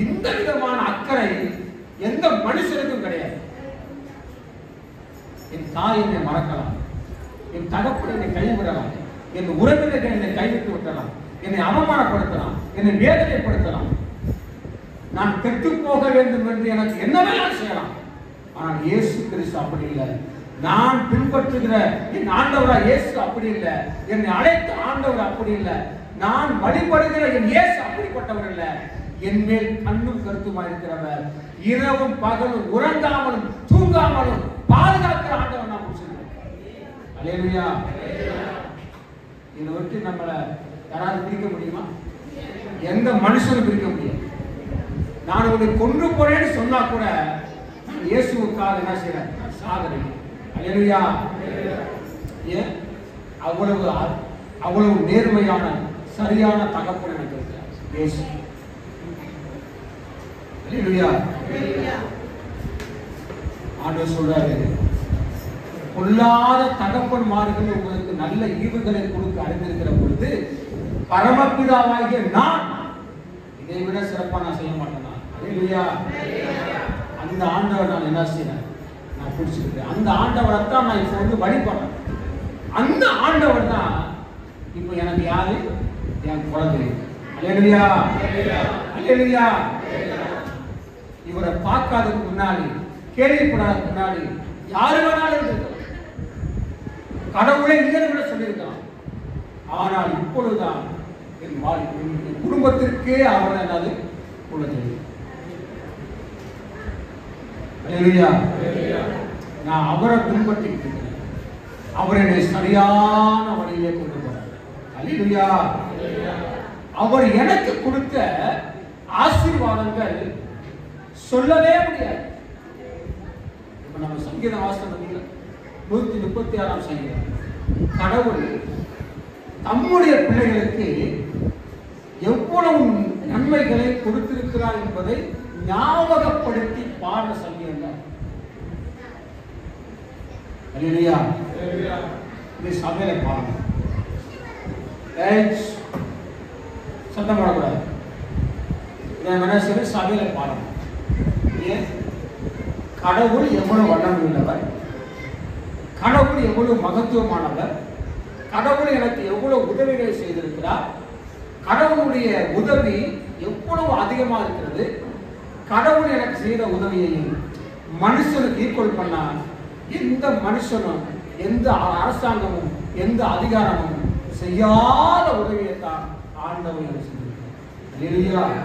இந்த விதமான அக்கறை எந்த மனுஷனுக்கும் கிடையாது. என் தாய் என்னை மறக்கலாம், என் தகப்பன் என்னை கைவிடலாம், என் உறவினர்கள் என்னை கைவிட்டு விட்டலாம், என்னை அவமானப்படுத்தலாம், என்னை வேதனைப்படுத்தலாம், நான் கெட்டு போக வேண்டும் என்று எனக்கு என்னவே செய்யலாம். ஆனால் இயேசு கிறிஸ்து அப்படி இல்லை. நான் பின்பற்றுகிற என் ஆண்டவரா இயேசு அப்படி இல்லை. என்னை அழைத்த ஆண்டவர் அப்படி இல்லை. நான் வழிபடுகிற என் இயேசு அப்படிப்பட்டவர் இல்லை. என் மேல் கண்ணும் கருத்துமா இருக்கிறவர், இரவும் பகலும் உறங்காமலும் தூங்காமலும் பாதுகாக்கிற ஆண்டவர் நான் சொல்றேன். அல்லேலூயா. இதை விட்டு நம்மளை யாராவது பிரிக்க முடியுமா? எந்த மனுஷனும் பிரிக்க முடியும். நான் உன்னை கொன்று போறேன்னு சொன்னா கூட நான் இயேசுவுக்காக என்ன செய்யறேன்? சாதனை. அல்லேலூயா. ஏன் அவ்வளவு நேர்மையான சரியான தகப்பன் எனக்கு இருக்கிறார் இயேசு. அல்லேலூயா. ஆண்டவர் சொல்றாரு, பொல்லாத தகப்பன்மார்கள் உங்களுக்கு நல்ல ஈவுகளை கொடுக்க அறிந்திருக்கிற பொழுது பரமபிதாவாகிய நான் இதை விட சிறப்பா நான் செய்ய மாட்டேன். அல்லேலூயா. அந்த ஆண்டவர் நான் என்ன செய்யறேன்? நான் பிடிச்சிருக்கேன். அந்த ஆண்டவரை தான் நான் இப்போ வந்து வழிபடுறேன். அந்த ஆண்டவர் தான் இப்போ எனக்கு யாரு? என் குழந்தை. அல்லேலூயா, அல்லேலூயா. இவரை பார்க்காததுக்கு முன்னாடி, கேள்விப்படாததுக்கு முன்னாடி யாரு வேணாலும் இருந்திருக்கலாம், கடவுளே இல்லைன்னு கூட சொல்லியிருக்கலாம். ஆனால் இப்பொழுதுதான் என் குடும்பத்திற்கே அவர் என்னது குழந்தை. அல்லேலூயா. நான் அவரை பின்பற்றிட்டு இருக்கிறேன். அவர் என்னை சரியான வழியிலே கொண்டு போறார். அல்லேலூயா. அவர் எனக்கு கொடுத்த ஆசீர்வாதங்கள் சொல்லவே முடியாது. இப்ப நம்ம சங்கீத வாசகம் 136 சங்கீதம். கடவுள் தம்முடைய பிள்ளைகளுக்கு எவ்வளவு நன்மைகளை கொடுத்திருக்கிறார் என்பதை ஞாபகப்படுத்தி பாடுற சங்கீதம். அல்லேலூயா. இது சபையில பாடணும். சத்தம் போடக்கூடாது. சபையில பாடணும். ஏன்? கடவுள் எவ்வளவு வல்லமை உள்ளவர், கடவுள் எவ்வளவு மகத்துவமானவர், கடவுள் எனக்கு எவ்வளவு உதவிகளை செய்திருக்கிறார், கடவுளுடைய உதவி எவ்வளவு அதிகமாக இருக்கிறது, கடவுள் எனக்கு செய்த உதவியை மனுஷனுக்கு ஈக்குவல் பண்ணா எந்த மனுஷனும் எந்த அரசாங்கமும் எந்த அதிகாரமும் செய்யாத உதவியை தான் ஆண்டவர் எனக்கு செய்திருக்கிறார்.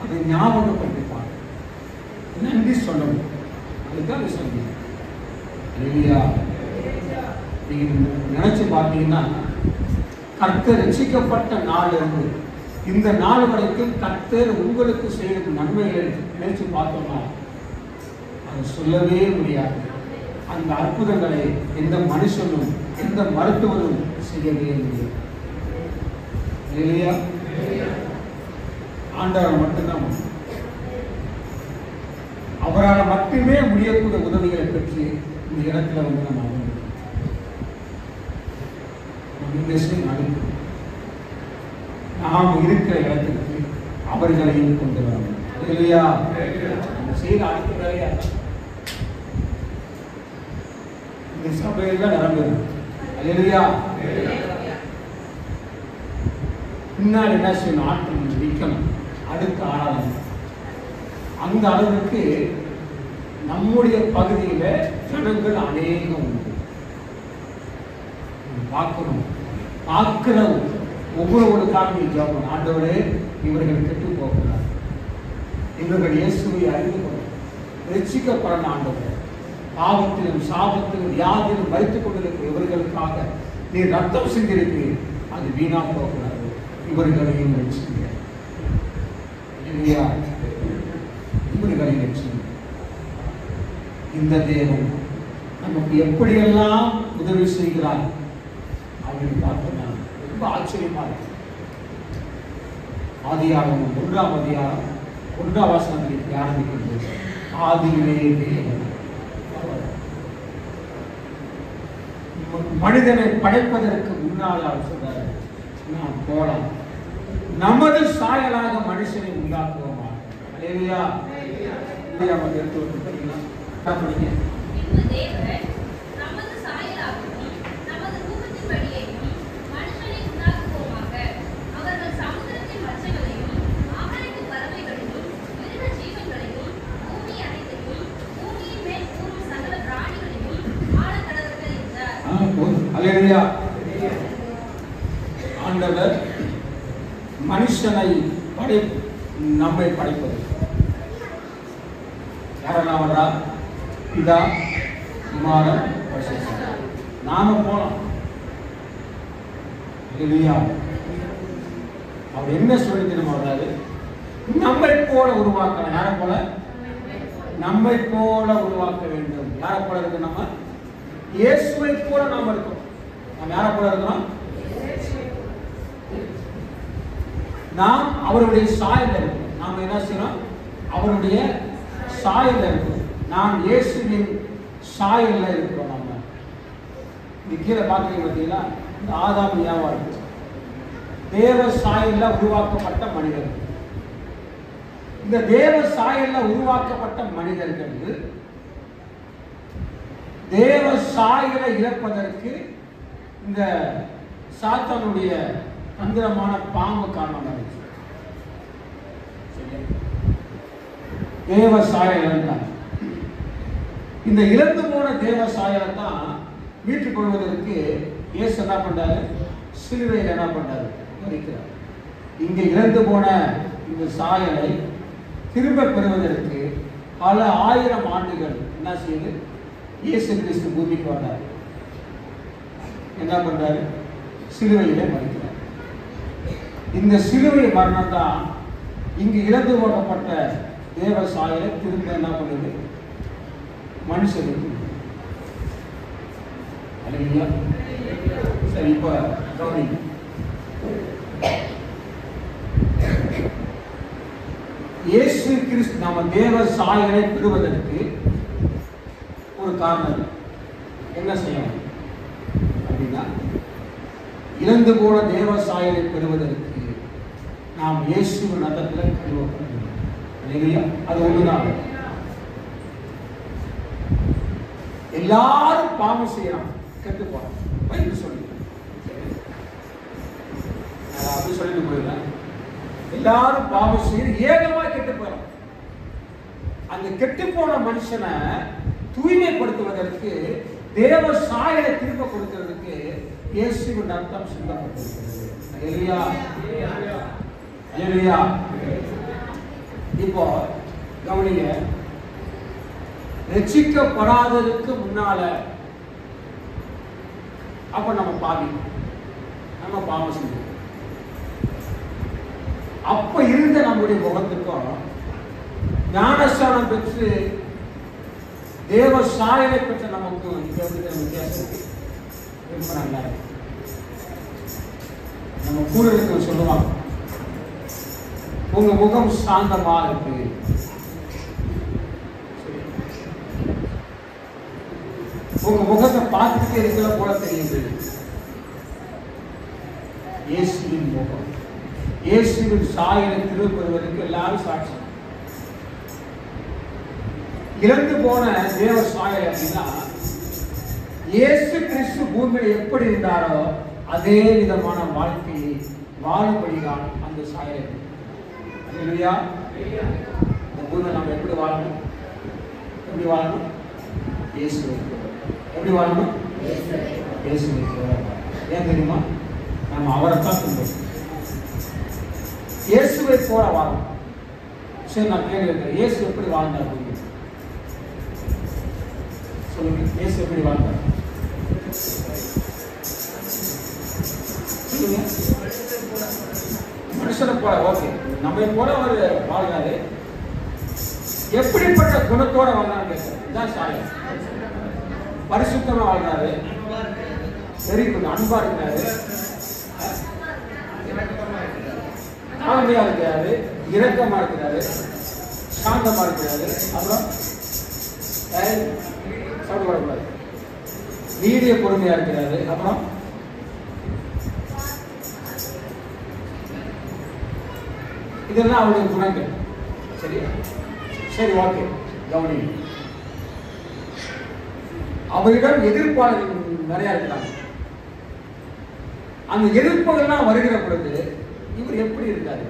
அதை ஞாபகப்படுத்திப்பார், நன்றி சொல்லணும். அதுதான் சொல்லுங்க. நீங்க நினைச்சு பார்த்தீங்கன்னா கர்த்தர் ரட்சிக்கப்பட்ட நாள் இருந்து இந்த நாள் வரைக்கும் கர்த்தர் உங்களுக்கு செய்யும் நன்மைகளை நினைச்சு பார்த்தோம்னா அது சொல்லவே முடியாது. அந்த அற்புதங்களை எந்த மனுஷனும் எந்த மருத்துவரும் செய்யவே முடியாது. இல்லையா? ஆண்டவர் மட்டும்தான், அவரால் மட்டுமே முடியக்கூடிய உதவிகளை பெற்று இந்த இடத்துல வந்து நம்ம நாம் இருக்கிற இடத்துக்கு அவர்களையும் கொண்டு வரணும். இல்லையா? செய்த அடுத்த வேலையா இந்த சபையில நிரம்புது. இல்லையா? பின்னாடி என்ன செய்யணும்? ஆற்றல் விற்கணும். அடுத்த ஆராதனை அந்த அளவுக்கு நம்முடைய பகுதியில ஜனங்கள் அநேகம் உண்டு. பார்க்கணும், பார்க்கிற ஒவ்வொரு காரணம் ஜெபம். ஆண்டவரே, இவர்கள் கெட்டு போகிறார், இவர்கள் இயேசுவை அறிந்து கொள்ள ரட்சிக்கப்படணும். ஆண்டவரே, பாவத்திலும் சாபத்திலும் வியாதியிலும் மரித்துக் கொண்டிருக்கிற இவர்களுக்காக நீ ரத்தம் செஞ்சிருக்கிறீர், அது வீணா போகிறார், இவர்களையும் ரட்சிங்க. இல்லையா? இவர்களையும் ரட்சிங்க. இந்த தேவன் நமக்கு எப்படியெல்லாம் உதவி செய்கிறார் அப்படின்னு பார்த்தோம்னா ரொம்ப ஆச்சரியமா இருக்கு. ஆதியாகமம் 1ஆம் அதிகாரம் 1ஆம் வசனத்தில் ஆரம்பிக்கின்றது. ஆதியிலே தேவன் மனிதனை படைப்பதற்கு முன்னால் அவர் சொல்றாரு, நாம் போலாம், நமது சாயலாக மனுஷனை உண்டாக்குவோமா. அல்லேலூயா. நம்ம எடுத்து விட்டுருக்கீங்களா? படிங்க. அல்லேலூயா. ஆண்டவர் மனுஷனை நம்மை படைப்பது யாரெல்லாம் வர்றா? பிதா, குமாரன், பரிசுத்தர். நாம போலாம். அல்லேலூயா. அவர் என்ன சொல்லி நம்ம வர்றாரு? நம்மை போல உருவாக்க. யாரை போல? நம்மை போல உருவாக்க வேண்டும். யாரை போல இருக்கு? நம்ம இயேசுவை போல நாம் இருக்கோம். நாம் யாரை போல இருக்கிறோம்? நாம் அவருடைய சாயல்ல இருக்கோம். நாம் என்ன செய்யணும்? அவருடைய சாயல்ல இருக்கோம். நாம் இயேசுவின் சாயல்ல இருக்கிறோம். நாம இது கீழே பார்க்குறீங்க பார்த்தீங்களா? இந்த ஆதாம் ஏவா இருக்கு. தேவ சாயல்ல உருவாக்கப்பட்ட மனிதர்கள். இந்த தேவ சாயல்ல உருவாக்கப்பட்ட மனிதர்கள் தேவ சாயலை இழப்பதற்கு இந்த சாத்தானுடைய தந்திரமான பாம்பு காரணமாக இருக்கு. தேவ சாயல் இந்த இழந்து போன தேவ சாயலை தான் மீட்டுக் கொள்வதற்கு இயேசு என்ன பண்றாரு? சிலுவையில் என்ன பண்றாரு? மரிக்கிறார். இங்க இழந்து போன இந்த சாயலை திரும்ப பெறுவதற்கு பல ஆயிரம் ஆண்டுகள் என்ன செய்யுது? இயேசு கிறிஸ்து பூமிக்கு வந்தார். என்ன பண்றாரு? சிலுவையிலே மரிக்கிறார். இந்த சிலுவை மரணம் தான் இங்கு இழந்து போடப்பட்ட தேவ சாயலை திரும்ப என்ன பண்ணுது? மனுஷனுக்கு. அல்லேலூயா. சரி, இப்ப கவனிங்க. இயேசு கிறிஸ்து நம்ம தேவ சாயலை பெறுவதற்கு ஒரு காரணம் என்ன செய்யணும் அப்படின்னா, இழந்து போன தேவ சாயலை பெறுவதற்கு நாம் இயேசுவின் ரத்தத்தில் கழுவப்பட வேண்டும். இல்லையா? அது ஒண்ணுதான். எல்லாரும் பாவம் செய்யறாங்க, கெட்டு போறாங்க. பைபிள் சொல்லி அப்படி சொல்லிட்டு போயிடலாம். எல்லாரும் பாவம் செய்ய ஏகமா கெட்டு போறோம். அந்த கெட்டு போன மனுஷனை தூய்மைப்படுத்துவதற்கு தேவ சாயலை திரும்ப கொடுக்கிறதுக்கு இயேசுவின் ரத்தம் சிந்தப்பட்டிருக்கிறது. அல்லேலூயா. அல்லேலூயா. இப்போ கவனிங்க, ரட்சிக்கப்படாததுக்கு முன்னால அப்ப நம்ம பாவி, நம்ம பாவம் செஞ்சோம். அப்ப இருந்த நம்முடைய முகத்துக்கும் ஞானஸ்தானம் பெற்று தேவ சாயலை பெற்ற நமக்கும் வித்தியாசம் ரொம்ப நல்லா இருக்கு. நம்ம கூட இருக்க சொல்லுவாங்க, உங்க முகம் சாந்தமா இருக்கு. உங்க முகத்தை பார்த்துட்டே இருக்கிற போல தெரியுது. இயேசுவின் முகம், இயேசுவின் சாயலை திரும்புவதற்கு எல்லாரும் சாட்சி. இறந்து போன தேவ சாயல் அப்படின்னா, இயேசு கிறிஸ்து பூமியில் எப்படி இருந்தாரோ அதே விதமான வாழ்க்கையை வாழும்படிதான் அந்த சாயல். அல்லேலூயா. இந்த பூமியில் நம்ம எப்படி வாழணும்? எப்படி வாழணும்? இயேசு எப்படி வாழணும்? இயேசு. ஏன் தெரியுமா? நம்ம அவரை தான் பின்பற்றணும். இயேசுவை போல வாழணும். சரி, நான் கேள்வி கேட்கிறேன், இயேசு எப்படி வாழ்ந்தார்? சொல்லுங்க, இயேசு எப்படி வாழ்ந்தார்? சொல்லுங்க. மனுஷனை போல. ஓகே, நம்மை போல அவர் வாழ்ந்தாரு. எப்படிப்பட்ட குணத்தோட வாழ்ந்தாரு கேட்கிறேன். இதான் சாயம். பரிசுத்தமா வாழ்ந்தாரு. சரி, கொஞ்சம் அன்பா இருக்கிறாரு. தாழ்மையா இருக்கிறாரு, இரக்கமா இருக்கிறாரு, சாந்தமா இருக்கிறாரு. அப்புறம் சாப்பிடக்கூடாது, நீடிய பொறுமையா இருக்கிறாரு. அப்புறம் இதெல்லாம் அவருடைய குணங்கள். சரியா? சரி, ஓகே, கவனி. அவரிடம் எதிர்ப்பாளர்கள் நிறைய இருக்கிறாங்க. அந்த எதிர்ப்புகள்லாம் வருகிற பொழுது இவர் எப்படி இருக்காரு?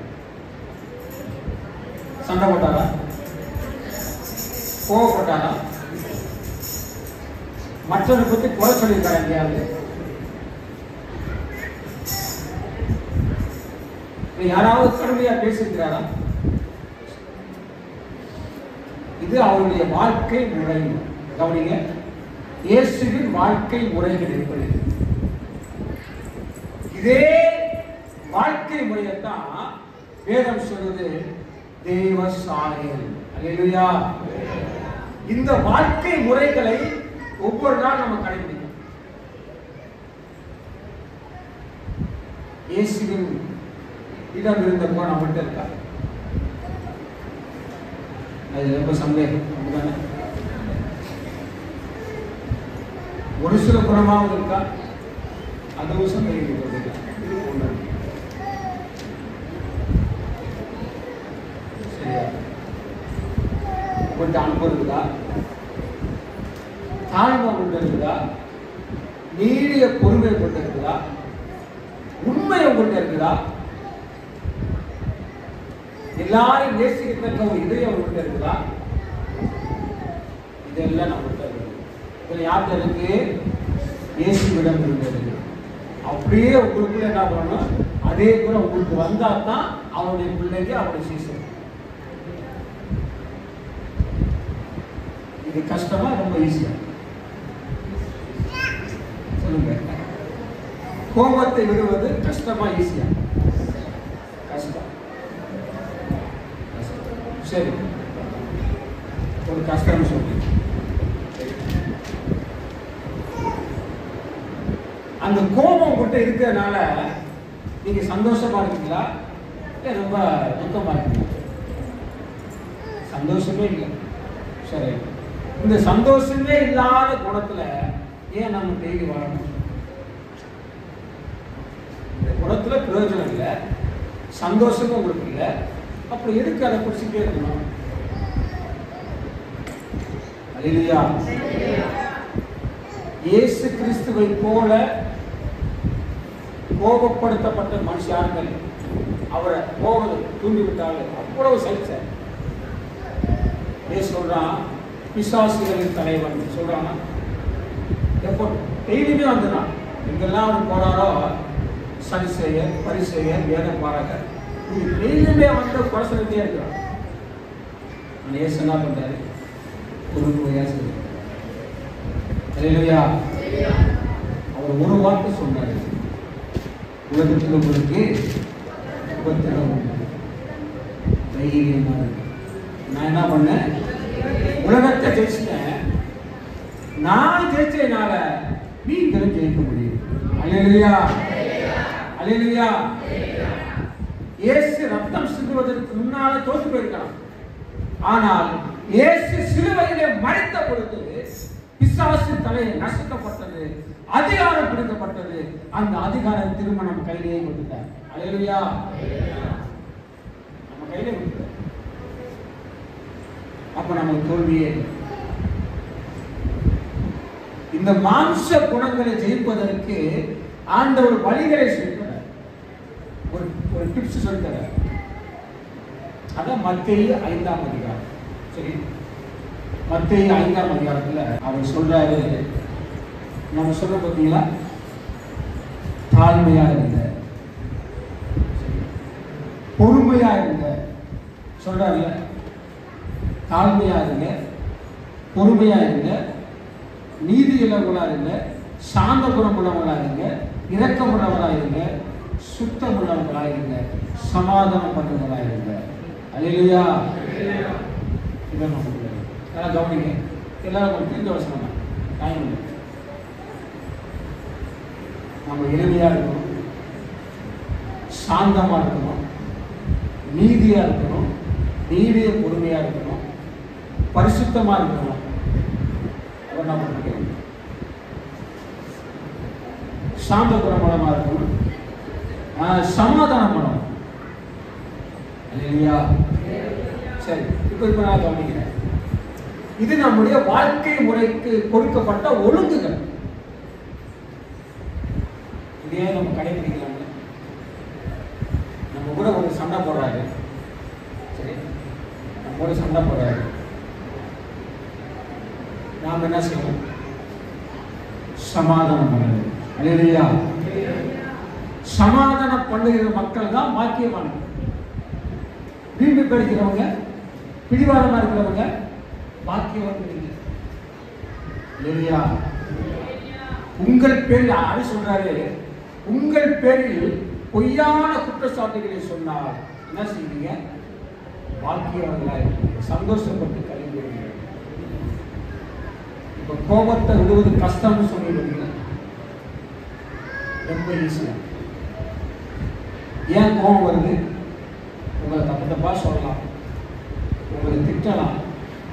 சண்டை போட்டாரா? கோவப்பட்டாரா? மற்றவரை பற்றி குறை சொல்லியிருக்காரு எங்கேயாவது? யாராவது கடுமையா பேசியிருக்கிறாரா? இது அவருடைய வாழ்க்கை முறை. கவனிங்க, இயேசுவின் வாழ்க்கை முறைகள் எப்படி? இதே வாழ்க்கை முறையைத்தான் வேதம் சொல்வது தேவ சாயல். அல்லேலூயா. இந்த வாழ்க்கை முறைகளை ஒவ்வொரு நாள் நம்ம கடைபிடிக்கணும். இயேசுவின் இடம் இருந்த போன நம்மகிட்ட இருக்கா? அது ரொம்ப சந்தேகம். ஒரு சில குணமாவது இருக்கா? அதுவும் சந்தேகம். சரியா? கொஞ்சம் அன்பு இருக்குதா? தாழ்மை கொண்டு இருக்குதா? நீடிய பொறுமை கொண்டு இருக்குதா? உண்மையை கொண்டு இருக்குதா? எல்லாரும் நேசிக்கிற ஒரு இதயம் கொண்டு இருக்குதா? இதெல்லாம் நம்மகிட்ட இருக்கு. இதில் யார்கிட்ட இருக்கு? இயேசுவிடம் இருந்தது. அப்படியே உங்களுக்குள்ள என்ன பண்ணணும்? அதே கூட உங்களுக்கு வந்தா தான் அவருடைய பிள்ளைங்க, அவருடைய சீசன். இது கஷ்டமா ரொம்ப ஈஸியா? சொல்லுங்க. கோபத்தை விடுவது கஷ்டமா ஈஸியா? கஷ்டம். சரி, ஒரு கஷ்டம் சொல்லு. அந்த கோபம் கிட்ட இருக்கிறதுனால நீங்க சந்தோஷமா இருக்கீங்களா? ரொம்ப துக்கமா இருக்கீங்களா? சந்தோஷமே இல்லை. சரி, இந்த சந்தோஷமே இல்லாத குணத்துல ஏன் நம்ம டெய்லி வாழணும்? இந்த குணத்துல பிரயோஜனம் இல்லை, சந்தோஷமும் உங்களுக்கு இல்லை. அப்புறம் எதுக்கு அதை குடிச்சுட்டே இருக்கணும்? அல்லேலூயா. இயேசு கிறிஸ்துவை போல கோபப்படுத்தப்பட்ட மனுஷார்கள் அவரை கோபம் தூண்டிவிட்டார்கள். அவ்வளவு சலிச்சார். சொல்றான், பிசாசுகளின் தலைவன் சொல்றான். எப்போ டெய்லியுமே வந்துடான். எங்கெல்லாம் அவன் போறாரோ, சரிசெயர், பரிசெயர், வேத பாரகர், டெய்லியுமே வந்து குறை சொல்லிட்டே இருக்கிறான். இயேசு என்ன பண்றாரு? பொறுமையா சொல்றாரு. அல்லேலூயா. அவர் ஒரு வார்த்தை சொன்னார், உலகத்தில் உங்களுக்கு உபத்திரவம் உண்டு, தைரியமா இருக்கு. நான் என்ன பண்ணேன்? உலகத்தை ஜெயிச்சிட்டேன். நான் ஜெயிச்சதுனால நீங்களும் ஜெயிக்க முடியும். அல்லேலூயா. அல்லேலூயா. இயேசு ரத்தம் சிந்துவதற்கு முன்னால தோற்று போயிருக்கலாம். ஆனால் இயேசு சிலுவையிலே மரித்த பொழுது பிசாசு தலையை நசுக்கப்பட்டது, அதிகாரம் பிடிக்கப்பட்டது. அந்த அதிகாரம் திரும்ப நம்ம கையிலேயே கொடுத்தார். அல்லேலூயா. நம்ம கையிலே கொடுத்தார். அப்ப நமக்கு தோல்வியே. இந்த மாம்ச குணங்களை ஜெயிப்பதற்கு ஆண்டவர் வழிகளை சொல்கிறார். ஒரு டிப்ஸ் சொல்கிறார். அதான் மத்தேயு 5ஆம் அதிகாரம். சரி, மத்தேயு 5ஆம் அதிகாரத்துல அவர் சொல்றாரு, நம்ம சொல்ல பார்த்தீங்களா? தாழ்மையா இருங்க, பொறுமையா இருங்க சொல்றாருல்ல. தாழ்மையா இருங்க, பொறுமையா இருங்க, நீதி உள்ளவங்களா இருங்க, சாந்த குணம் உள்ளவங்களா இருங்க, இரக்கமுள்ளவங்களா இருங்க, சுத்தம் உள்ளவங்களா இருங்க, சமாதானம் பண்ணுறவங்களா இருங்க. அல்லேலூயா. இதை நம்ம கவனிங்க. எல்லாரும் தெரிஞ்ச வசனம் தான். டைம் நம்ம எளிமையா இருக்கணும், சாந்தமா இருக்கணும், நீதியா இருக்கணும், நீடிய பொறுமையா இருக்கணும், பரிசுத்தமா இருக்கணும். அவர் என்ன பண்ணுறோம்? சாந்த குணமா இருக்கணும், சமாதானம் பண்ணணும். இல்லையா? சரி, இப்ப நான் கவனிக்கிறேன். இது நம்முடைய வாழ்க்கை முறைக்கு கொடுக்கப்பட்ட ஒழுங்குகள். இதே நம்ம கடைபிடிக்கலாங்க. நம்ம கூட ஒரு சண்டை போடுறாரு, சரி, நம்ம கூட சண்டை போடுறாரு, நாம் என்ன செய்வோம்? சமாதானம் பண்ணுறது. அல்லேலூயா. சமாதானம் பண்ணுகிற மக்கள் தான் பாக்கியவான்கள். வீம்பு படிக்கிறவங்க, பிடிவாதமா இருக்கிறவங்க பாக்கியவான்கள் இல்லை. அல்லேலூயா. உங்கள் பேரில் யாரு சொல்றாரு? உங்கள் பேரில் பொய்யான குற்றச்சாட்டுகளை சொன்னால் என்ன செய்வீங்க? பாக்கியவான்களா இருக்கீங்க, சந்தோஷப்பட்டு கழிவுறீங்க. இப்ப கோபத்தை விடுவது கஷ்டம்னு சொல்லிடுவீங்க, ரொம்ப ஈஸியா. ஏன் கோபம் வருது? உங்களை தப்பு தப்பா சொல்லலாம், உங்களை திட்டலாம்,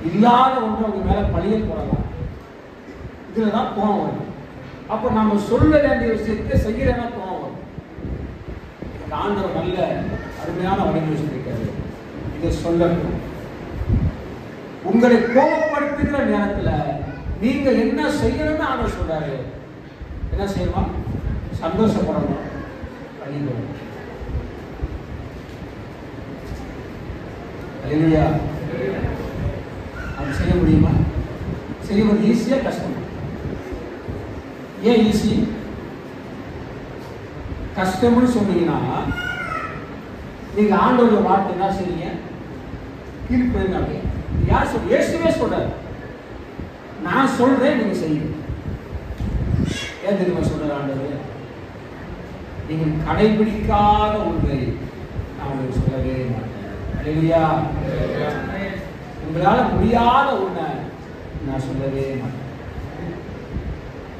இல்லாத ஒன்று உங்க மேல பழிய போடலாம். இதுலதான் கோபம் வருது. அப்ப நாம சொல்ல வேண்டிய விஷயத்தை செய்யறேன்னா கோபம் வரும். ஆண்டவர் நல்ல அருமையான வழிமுறை சொல்லியிருக்காரு. இதை சொல்லணும். உங்களை கோபப்படுத்துகிற நேரத்துல நீங்க என்ன செய்யணும்னு ஆண்டவர் சொல்றாரு. என்ன செய்யணும்? சந்தோஷப்படணும், கழிவுறணும். அல்லேலூயா. அது செய்ய முடியுமா? செய்வது ஈஸியா கஷ்டமா? ஏன் ஈஸி? கஷ்டம்னு சொன்னீங்கன்னா நீங்க ஆண்டவருடைய வார்த்தை என்ன செய்றீங்க? கீழ்ப்படிங்க. அப்படியே யார் சொல்ற? இயேசுவே சொல்றாரு, நான் சொல்றேன் நீங்க செய்யுங்க. ஏன் தெரியுமா சொல்றாரு ஆண்டவர்? நீங்கள் கடைபிடிக்காத ஒன்றை நான் உங்களுக்கு சொல்லவே மாட்டேன். அல்லேலூயா. உங்களால முடியாத ஒன்றை நான் சொல்லவே மாட்டேன்.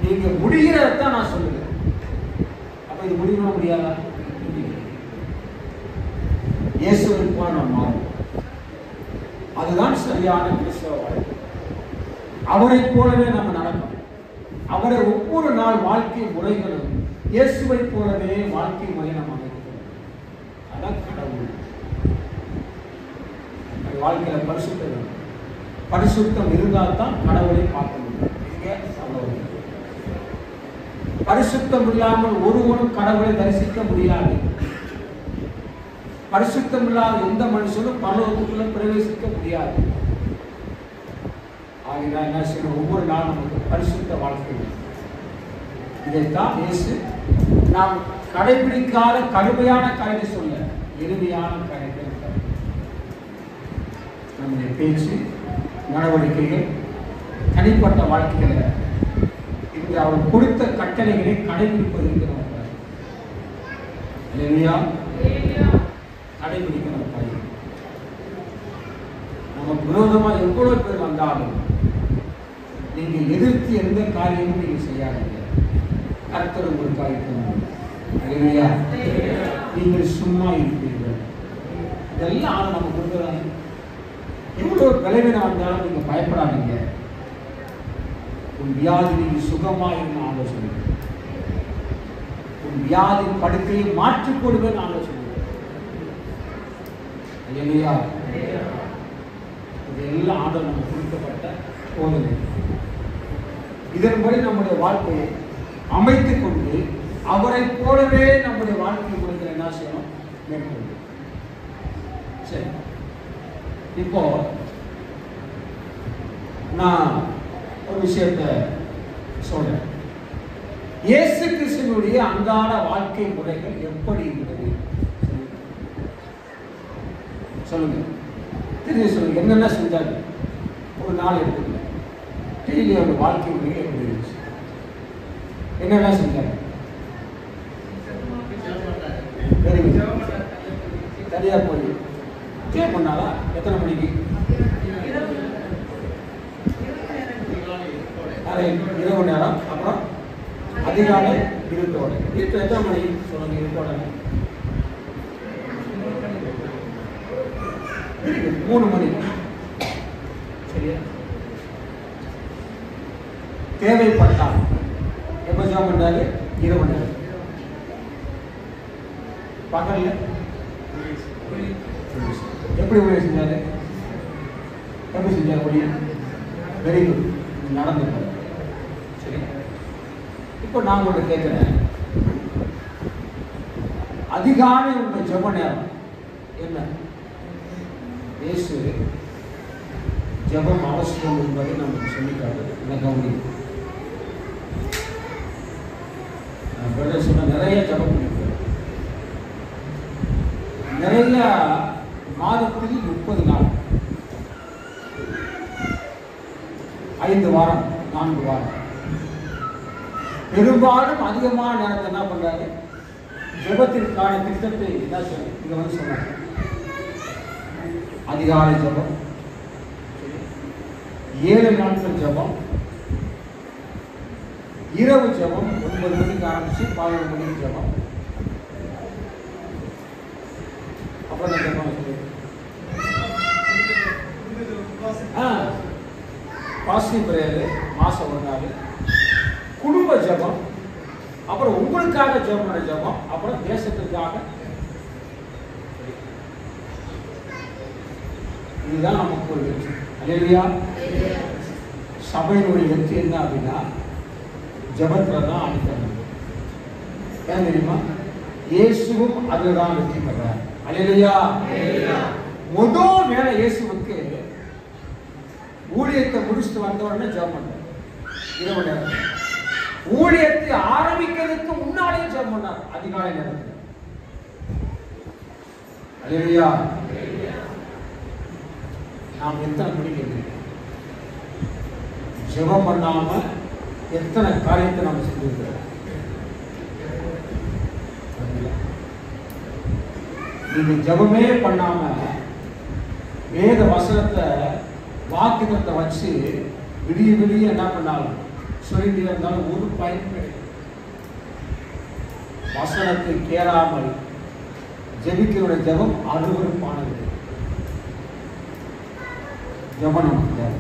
நீங்க முடிகிறதான் நான் சொல்லுவேன். அப்ப இது முடியுமா முடியாதா? இயேசுவின் போல நம்ம மாறும். அதுதான் சரியான கிறிஸ்தவ வாழ்க்கை. அவரை போலவே நம்ம நடக்கணும். அவரை ஒவ்வொரு நாள் வாழ்க்கை முறைகளும் இயேசுவை போலவே வாழ்க்கை முறையை நம்ம அமைக்கணும். அதான் கடவுள். வாழ்க்கையில பரிசுத்தம், பரிசுத்தம் இருந்தால் தான் கடவுளை பார்க்க முடியும். பரிசுத்தம் இல்லாமல் ஒருவனும் கடவுளை தரிசிக்க முடியாது. பரிசுத்தம் இல்லாத எந்த மனுஷனும் பரலோகத்துக்குள்ள பிரவேசிக்க முடியாது. ஆகினால் என்ன செய்யணும்? ஒவ்வொரு நாளும் நமக்கு பரிசுத்த வாழ்க்கை. இதைத்தான் இயேசு நாம் கடைபிடிக்காத கடுமையான காரியத்தை சொல்ல, எளிமையான காரியத்தை நம்முடைய பேச்சு, நடவடிக்கைகள், தனிப்பட்ட வாழ்க்கைகளை இன்று அவர் கொடுத்த கட்டளைகளை கடைபிடிப்பதற்கு கடைபிடிக்கணும். நமக்கு விரோதமாக எவ்வளவு பேர் வந்தாலும் நீங்க எதிர்த்து எந்த காரியமும் நீங்க செய்யாதீங்க. கர்த்தர் உங்களுக்காக இருக்கணும். நீங்கள் சும்மா இருப்பீர்கள். இதெல்லாம் நம்ம கொடுக்குறாங்க. எவ்வளவு விளைவினா வந்தாலும் நீங்க பயப்படாதீங்க. உன் வியாதி நீங்க சுகமாயிருந்த ஆலோசனை, உன் வியாதி படுக்கையை மாற்றிக் கொடுவேன் ஆலோசனை. இல்லையா? இதெல்லாம் ஆண்டவர் நமக்கு கொடுக்கப்பட்ட போதனை. இதன்படி நம்முடைய வாழ்க்கையை அமைத்துக் கொண்டு அவரை போலவே நம்முடைய வாழ்க்கை முறைகளை என்ன செய்யணும்? மேற்கொள்ளும். சரி, இப்போ நான் ஒரு விஷயத்தை சொல்றேன். இயேசு கிறிஸ்துவினுடைய அன்றாட வாழ்க்கை முறைகள் எப்படி இருந்தது சொல்லுங்க. தெரிய சொல்லுங்க. என்னென்ன செஞ்சாங்க? ஒரு நாள் எடுத்துக்கல. டெய்லி ஒரு வாழ்க்கை முறை எப்படி இருந்துச்சு? என்னென்ன செஞ்சாங்க? சரியா போய் ஜே பண்ணாரா? எத்தனை மணிக்கு? இரவு நேரம். அப்புறம் அதிகாலை இருட்டோட. இருட்டு எத்தனை மணி சொல்லுங்க? இருட்டோட முடியுது 3 மணி. சரியா? தேவைப்பட்டால் எப்ப ஜெபம் பண்றாரு? இரவு நேரம். பகல்ல எப்படி ஊழியம் செஞ்சாரு? எப்படி செஞ்சாரு ஊழியம்? வெரி குட், நடந்து. சரி, இப்போ நான் உங்கள்கிட்ட கேட்கிறேன், அதிகாலை உங்கள் ஜெப நேரம் என்ன? இயேசு ஜெபம் அவசியம் என்பதை நமக்கு சொல்லிக்காரு. கவனிங்க, நான் சொன்ன நிறைய ஜெபம் பண்ணிருக்கேன். நிறைய மாதத்தில் 30 நாள், 5 வாரம், 4 வாரம், பெரும்பாலும் அதிகமான நேரத்தை என்ன பண்றாரு? ஜெபத்திற்கான திட்டத்தை என்ன சொல்லி இங்க வந்து சொன்னாங்க. அதிகாலை ஜெபம், 7 நாட்கள் ஜெபம், இரவு ஜெபம் 9 மணிக்கு ஆரம்பிச்சு 11 மணிக்கு ஜெபம். அப்புறம் ஜெபம் பாசிட்டிவ் பிரேயர் மாசம் 1 நாள், குடும்ப ஜெபம், அப்புறம் உங்களுக்காக ஜெபம் பண்ண ஜெபம், அப்புறம் தேசத்திற்காக. இதுதான் நமக்கு ஒரு வெற்றி. அல்லேலூயா. சபையினுடைய வெற்றி என்ன அப்படின்னா ஜெபத்துல தான் அடிக்கணும். ஏன் தெரியுமா? இயேசுவும் அதுதான் வெற்றி பெறார். அல்லேலூயா. முதல் வேலை இயேசுவுக்கு ஊழியத்தை முடிச்சுட்டு வந்த உடனே ஜெபம் பண்ணார். இரவு நேரம் ஊழியத்தை ஆரம்பிக்கிறதுக்கு முன்னாடியே ஜெபம் பண்ணார். அதிகாலை நேரத்தில். அல்லேலூயா. நாம் எத்தனை மணிக்கு ஜெபம் பண்ணாம எத்தனை காரியத்தை நாம் செஞ்சிருக்கிறோம்? நீங்க ஜெபமே பண்ணாம வேத வசனத்தை வாக்குத்தத்தை வச்சு விடிய விடிய என்ன பண்ணாலும் சொல்லிட்டு இருந்தாலும் ஒரு பயன் கிடையாது. வசனத்தை கேளாமல் ஜெபிக்கிற ஜெபம் அருவருப்பானது. ஜெபம் நமக்கு தேவை.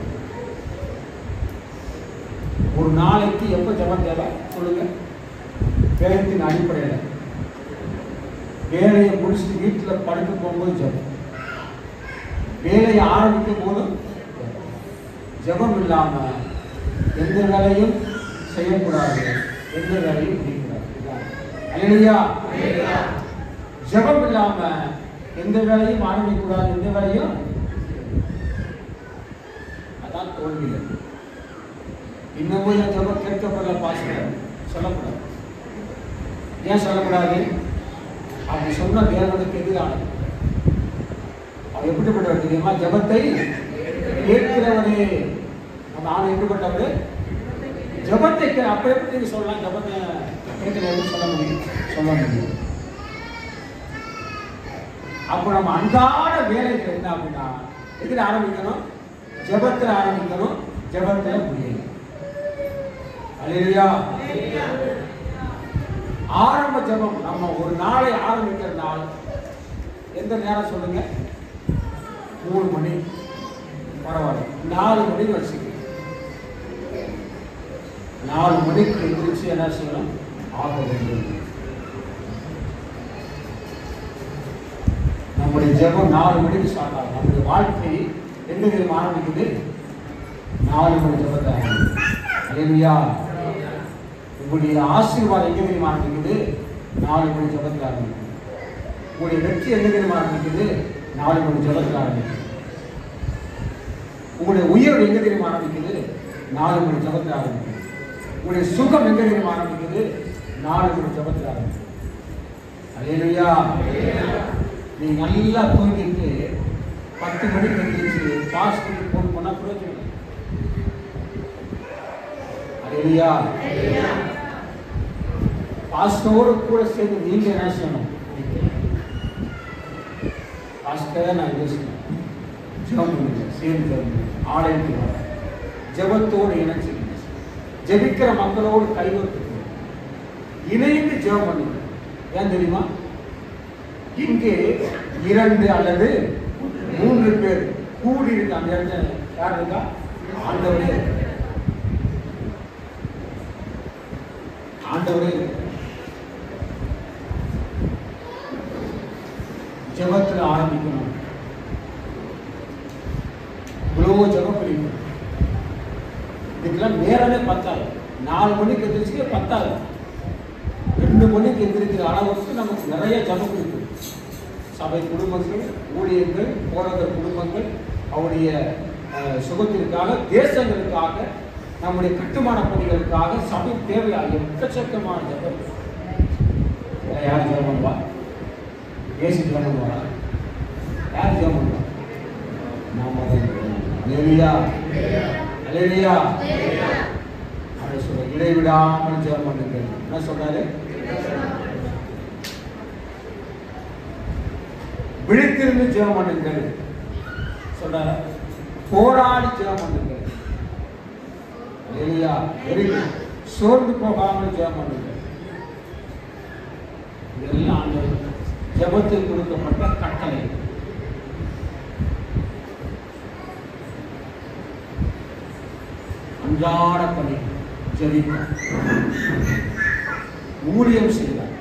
ஒரு நாளைக்கு எப்ப ஜெபம் தேவை சொல்லுங்க? வேதத்தின் அடிப்படையில் வேலையை முடிச்சுட்டு வீட்டில் படுக்க போகும்போது ஜெபம், வேலையை ஆரம்பிக்கும் போதும் ஜெபம் இல்லாம எந்த வேலையும் செய்யக்கூடாது, எந்த வேலையும் முடியக்கூடாது. அல்லேலூயா. ஜெபம் இல்லாம எந்த வேலையும் ஆரம்பிக்கக்கூடாது, எந்த வேலையும். அதான் தோல்வியில. இன்னமும் இந்த ஜெபம் கேட்கப்படல பாஸ்டர் சொல்லக்கூடாது. ஏன் சொல்லக்கூடாது? அப்படி சொன்ன தேவனுக்கு எதிரானது. அவர் எப்படிப்பட்டவர் தெரியுமா? ஜெபத்தை கேட்கிறவரே. நான் எப்படிப்பட்டவரு? ஜெபத்தை அப்ப எப்படி நீங்க சொல்லலாம்? ஜெபத்தை கேட்கிறவரு சொல்ல முடியும். அப்ப நம்ம அன்றாட வேலைகள் என்ன அப்படின்னா எதுல ஆரம்பிக்கணும்? ஜெபத்தில் ஆரம்பிக்கணும், ஜெபத்தில் முடியணும். அல்லேலூயா. ஆரம்ப ஜெபம் நம்ம ஒரு நாளை ஆரம்பிக்கிற நாள் எந்த நேரம் சொல்லுங்க? 3 மணி, பரவாயில்ல 4 மணி வச்சுக்க. 4 மணிக்கு எந்திரிச்சு என்ன செய்யணும்? ஆக வேண்டும். நம்முடைய ஜெபம் 4 மணிக்கு ஸ்டார்ட் ஆகும். நம்முடைய வாழ்க்கை எந்த விதம் ஆரம்பிக்குது? 4 மணி ஜெபத்தை ஆரம்பிக்குது. அல்லேலூயா. உங்களுடைய ஆசீர்வாதம் எங்க தெரியுமா ஆரம்பிக்குது? 4 மணி ஜெபத்தில் ஆரம்பிக்குது. உங்களுடைய வெற்றி எங்க தெரியுமா ஆரம்பிக்குது? 4 மணி ஜெபத்தில் ஆரம்பிக்குது. உங்களுடைய உயர்வு எங்க தெரியுமா ஆரம்பிக்குது? 4 மணி ஜெபத்தில் ஆரம்பிக்குது. உங்களுடைய சுகம் எங்க தெரியுமா ஆரம்பிக்குது? 4 மணி ஜெபத்தில் ஆரம்பிக்குது. அல்லேலூயா. நீங்க நல்லா தூங்கிட்டு 10 மணிக்கு எந்திரிச்சு பாஸ்டருக்கு ஃபோன் பண்ணா பிரயோஜனம். அல்லேலூயா. பாஸ்டரோடு கூட சேர்ந்து நீங்க என்ன செய்யணும்? பாஸ்டரை நான் யோசிக்கிறேன். ஜெபம் பண்ணுங்க, சேர்ந்து ஆலயத்துக்கு வர ஜெபத்தோடு இணைச்சு ஜெபிக்கிற மக்களோடு கைகோர்த்து இணைந்து ஜெபம் பண்ணுங்க. ஏன் தெரியுமா? இங்கே 2 அல்லது 3 பேர் கூடி இருக்கு அந்த இடத்துல யார் இருக்கா? ஆண்டவரே. ஆண்டவரே ஜெபத்தில் ஆரம்பிக்கணும். இவ்வளோ ஜெபம் பண்ணிக்கணும். இதுக்கெல்லாம் நேரமே பத்தாது. 4 மணிக்கு எந்திரிச்சு பத்தாது. 2 மணிக்கு எந்திரிக்கிற அளவுக்கு நமக்கு நிறைய ஜெபம் இருக்கு. சபை குடும்பங்கள், ஊழியர்கள், போராட்டர் குடும்பங்கள், அவருடைய சுகத்திற்காக, தேசங்களுக்காக, நம்முடைய கட்டுமான பணிகளுக்காக, சபை தேவையாக எக்கச்சக்கமான ஜெபம். யார் ஜெபம் பண்ணுவா? ஏசி ஜெபம் பண்ணுவா? யார் ஜெபம் பண்ணுவா? நாம அல்லேலூயா, அல்லேலூயா. அப்படி சொல்ற இடைவிடாமல் ஜெபம் பண்ணுங்க. என்ன சொல்றாரு? விழித்திருந்து ஜெபம் பண்ணுங்கள் சொல்றாரு. போராடி ஜெபம் பண்ணுங்கள். அல்லேலூயா. சோர்ந்து போகாமல் ஜெபம் பண்ணுங்கள். இதெல்லாம் ஜெபத்தில் கொடுக்கப்பட்ட கட்டளை. அன்றாட பணி ஜெபிக்கும், ஊழியம் செய்தார்.